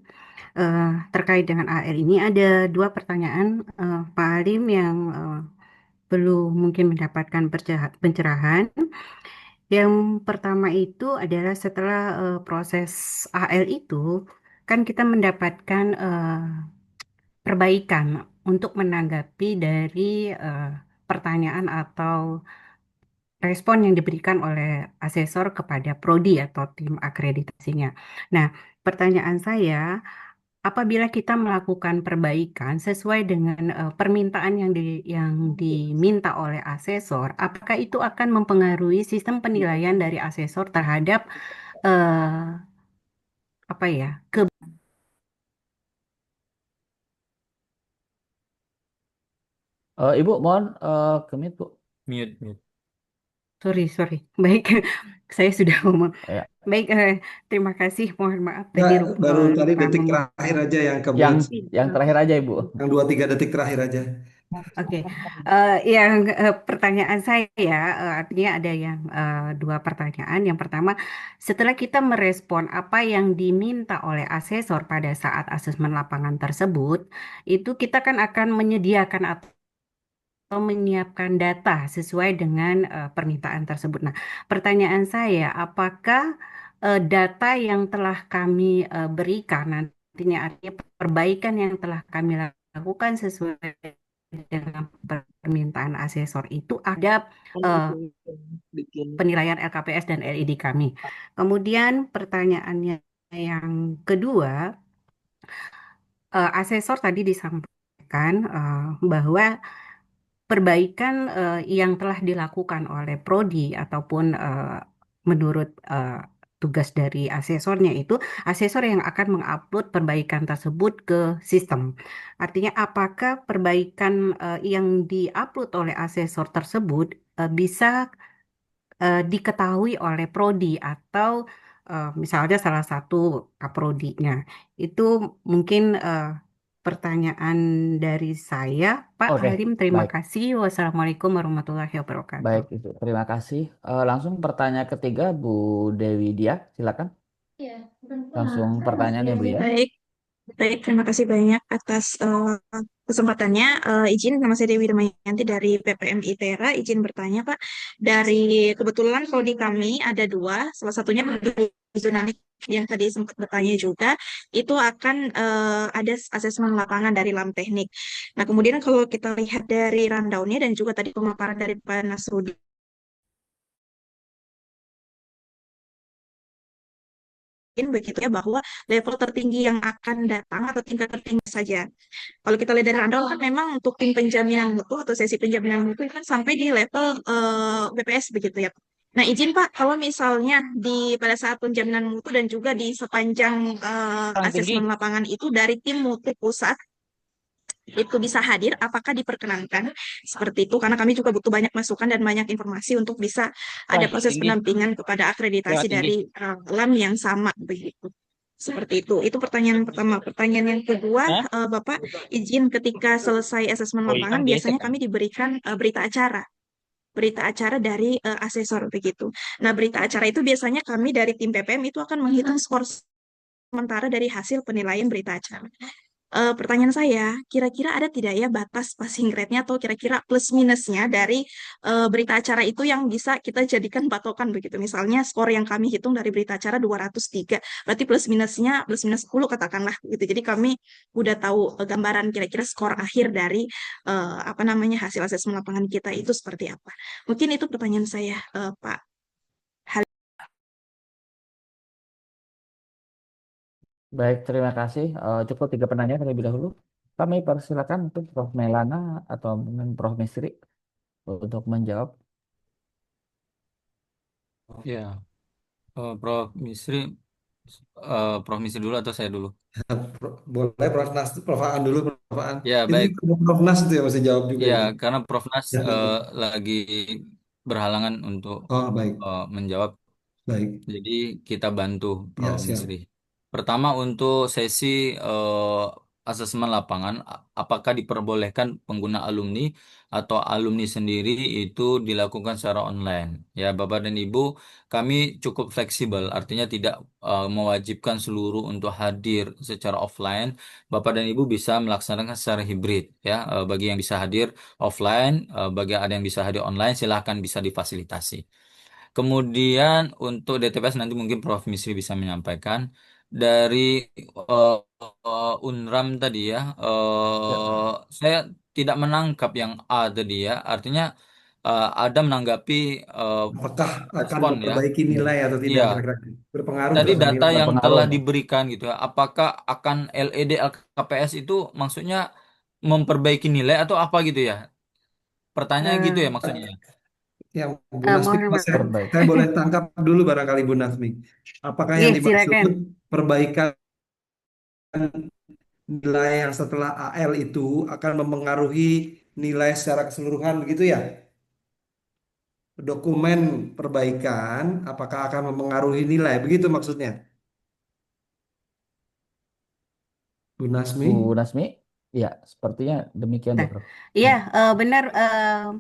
Terkait dengan AR ini ada 2 pertanyaan Pak Halim yang belum mungkin mendapatkan pencerahan. Yang pertama itu adalah setelah proses AL itu, kan kita mendapatkan perbaikan untuk menanggapi dari pertanyaan atau respon yang diberikan oleh asesor kepada prodi atau tim akreditasinya. Nah, pertanyaan saya, apabila kita melakukan perbaikan sesuai dengan permintaan yang diminta oleh asesor, apakah itu akan mempengaruhi sistem penilaian dari asesor terhadap eh, apa ya? Ibu, mohon ke mute, Bu. Mute, mute. Sorry, baik, saya sudah ngomong. Ya. Baik, terima kasih. Mohon maaf Nggak, tadi baru tadi lupa detik terakhir aja yang ke Yang mute. yang terakhir aja, Ibu. Yang 2-3 detik terakhir aja. Oke, yang pertanyaan saya artinya ada yang 2 pertanyaan. Yang pertama, setelah kita merespon apa yang diminta oleh asesor pada saat asesmen lapangan tersebut, itu kita kan akan menyediakan atau menyiapkan data sesuai dengan permintaan tersebut. Nah, pertanyaan saya, apakah data yang telah kami berikan nantinya artinya perbaikan yang telah kami lakukan sesuai dengan permintaan asesor itu ada eh, penilaian LKPS dan LID kami. Kemudian pertanyaannya yang kedua, asesor tadi disampaikan bahwa perbaikan yang telah dilakukan oleh prodi ataupun menurut tugas dari asesornya itu asesor yang akan mengupload perbaikan tersebut ke sistem. Artinya apakah perbaikan yang diupload oleh asesor tersebut bisa diketahui oleh prodi atau misalnya salah satu kaprodinya itu mungkin pertanyaan dari saya, Pak Oke, Halim. Terima baik. kasih. Wassalamualaikum warahmatullahi wabarakatuh. Baik, itu. Terima kasih. Langsung pertanyaan ketiga, Bu Dewi Dia, silakan. Langsung pertanyaannya, Bu ya. Baik, baik. Terima kasih banyak atas kesempatannya. Izin, nama saya Dewi Damayanti dari PPMI Tera. Izin bertanya, Pak. Dari kebetulan prodi kami ada dua, salah satunya jurnalis yang tadi sempat bertanya juga, itu akan ada asesmen lapangan dari LAM Teknik. Nah, kemudian kalau kita lihat dari rundown-nya dan juga tadi pemaparan dari Pak Nasrudin, begitu ya, bahwa level tertinggi yang akan datang atau tingkat tertinggi saja. Kalau kita lihat dari rundown kan memang untuk tim penjaminan mutu atau sesi penjaminan mutu kan sampai di level BPS begitu ya. Nah, izin Pak, kalau misalnya di pada saat penjaminan mutu dan juga di sepanjang asesmen lapangan itu dari tim mutu pusat itu bisa hadir, apakah diperkenankan seperti itu? Karena kami juga butuh banyak masukan dan banyak informasi untuk bisa ada proses pendampingan kepada akreditasi dari LAM yang sama begitu. Seperti itu. Itu pertanyaan yang pertama. Pertanyaan yang kedua, Bapak izin ketika selesai asesmen lapangan biasanya kami diberikan berita acara. Berita acara dari asesor begitu. Nah, berita acara itu biasanya kami dari tim PPM itu akan menghitung skor sementara dari hasil penilaian berita acara. Pertanyaan saya, kira-kira ada tidak ya batas passing grade-nya atau kira-kira plus minusnya dari berita acara itu yang bisa kita jadikan patokan begitu. Misalnya skor yang kami hitung dari berita acara 203, berarti plus minusnya plus minus 10 katakanlah gitu. Jadi kami udah tahu gambaran kira-kira skor akhir dari apa namanya hasil asesmen lapangan kita itu seperti apa. Mungkin itu pertanyaan saya, Pak. Baik, terima kasih. Cukup 3 penanya terlebih dahulu. Kami persilakan untuk Prof. Melana atau mungkin Prof. Misri untuk menjawab. Ya, Prof. Misri, Prof. Misri dulu atau saya dulu? Boleh Prof. Nas, Prof. Aan dulu, Prof. Aan. Ya, Itu baik. Prof. Nas itu ya masih jawab juga Ya, itu. karena Prof. Nas Ya, baik. lagi berhalangan untuk Oh, baik. menjawab. Baik. Jadi kita bantu Ya, Prof. siap. Misri. Pertama untuk sesi asesmen lapangan, apakah diperbolehkan pengguna alumni atau alumni sendiri itu dilakukan secara online? Ya, Bapak dan Ibu, kami cukup fleksibel, artinya tidak mewajibkan seluruh untuk hadir secara offline. Bapak dan Ibu bisa melaksanakan secara hibrid, ya. Bagi yang bisa hadir offline, bagi ada yang bisa hadir online, silahkan bisa difasilitasi. Kemudian untuk DTPS nanti mungkin Prof. Misri bisa menyampaikan dari eh, UNRAM tadi ya. Ya. Saya tidak menangkap yang A tadi ya. Artinya ada menanggapi Apakah akan respon ya. memperbaiki nilai atau tidak Iya. kira-kira berpengaruh Tadi terhadap data nilai? yang Berpengaruh telah ya. diberikan gitu ya. Apakah akan LED LKPS itu maksudnya memperbaiki nilai atau apa gitu ya? Pertanyaan gitu ya Eh, maksudnya. Yang Bu Nasmi, mohon maaf. Perbaik. saya boleh tangkap dulu barangkali Bu Nasmi. Apakah yang Iya, dimaksud silakan. perbaikan nilai yang setelah AL itu akan mempengaruhi nilai secara keseluruhan begitu ya? Dokumen perbaikan apakah akan mempengaruhi nilai? Begitu maksudnya, Bu Nasmi? Bu Nasmi, ya sepertinya demikian ya, Nah, Prof. iya, benar,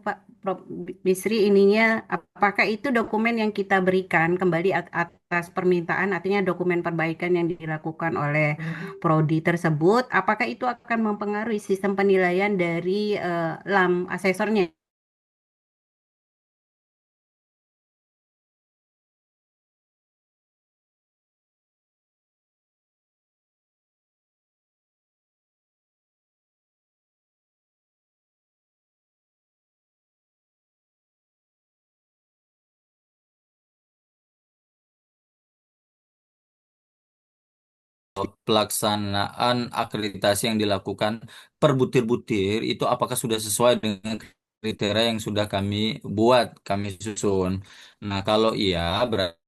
Pak Prof. Bisri, ininya apakah itu dokumen yang kita berikan kembali atas permintaan, artinya dokumen perbaikan yang dilakukan oleh prodi tersebut, apakah itu akan mempengaruhi sistem penilaian dari LAM asesornya? Pelaksanaan akreditasi yang dilakukan per butir-butir itu apakah sudah sesuai dengan kriteria yang sudah kami buat, kami susun. Nah, kalau iya berarti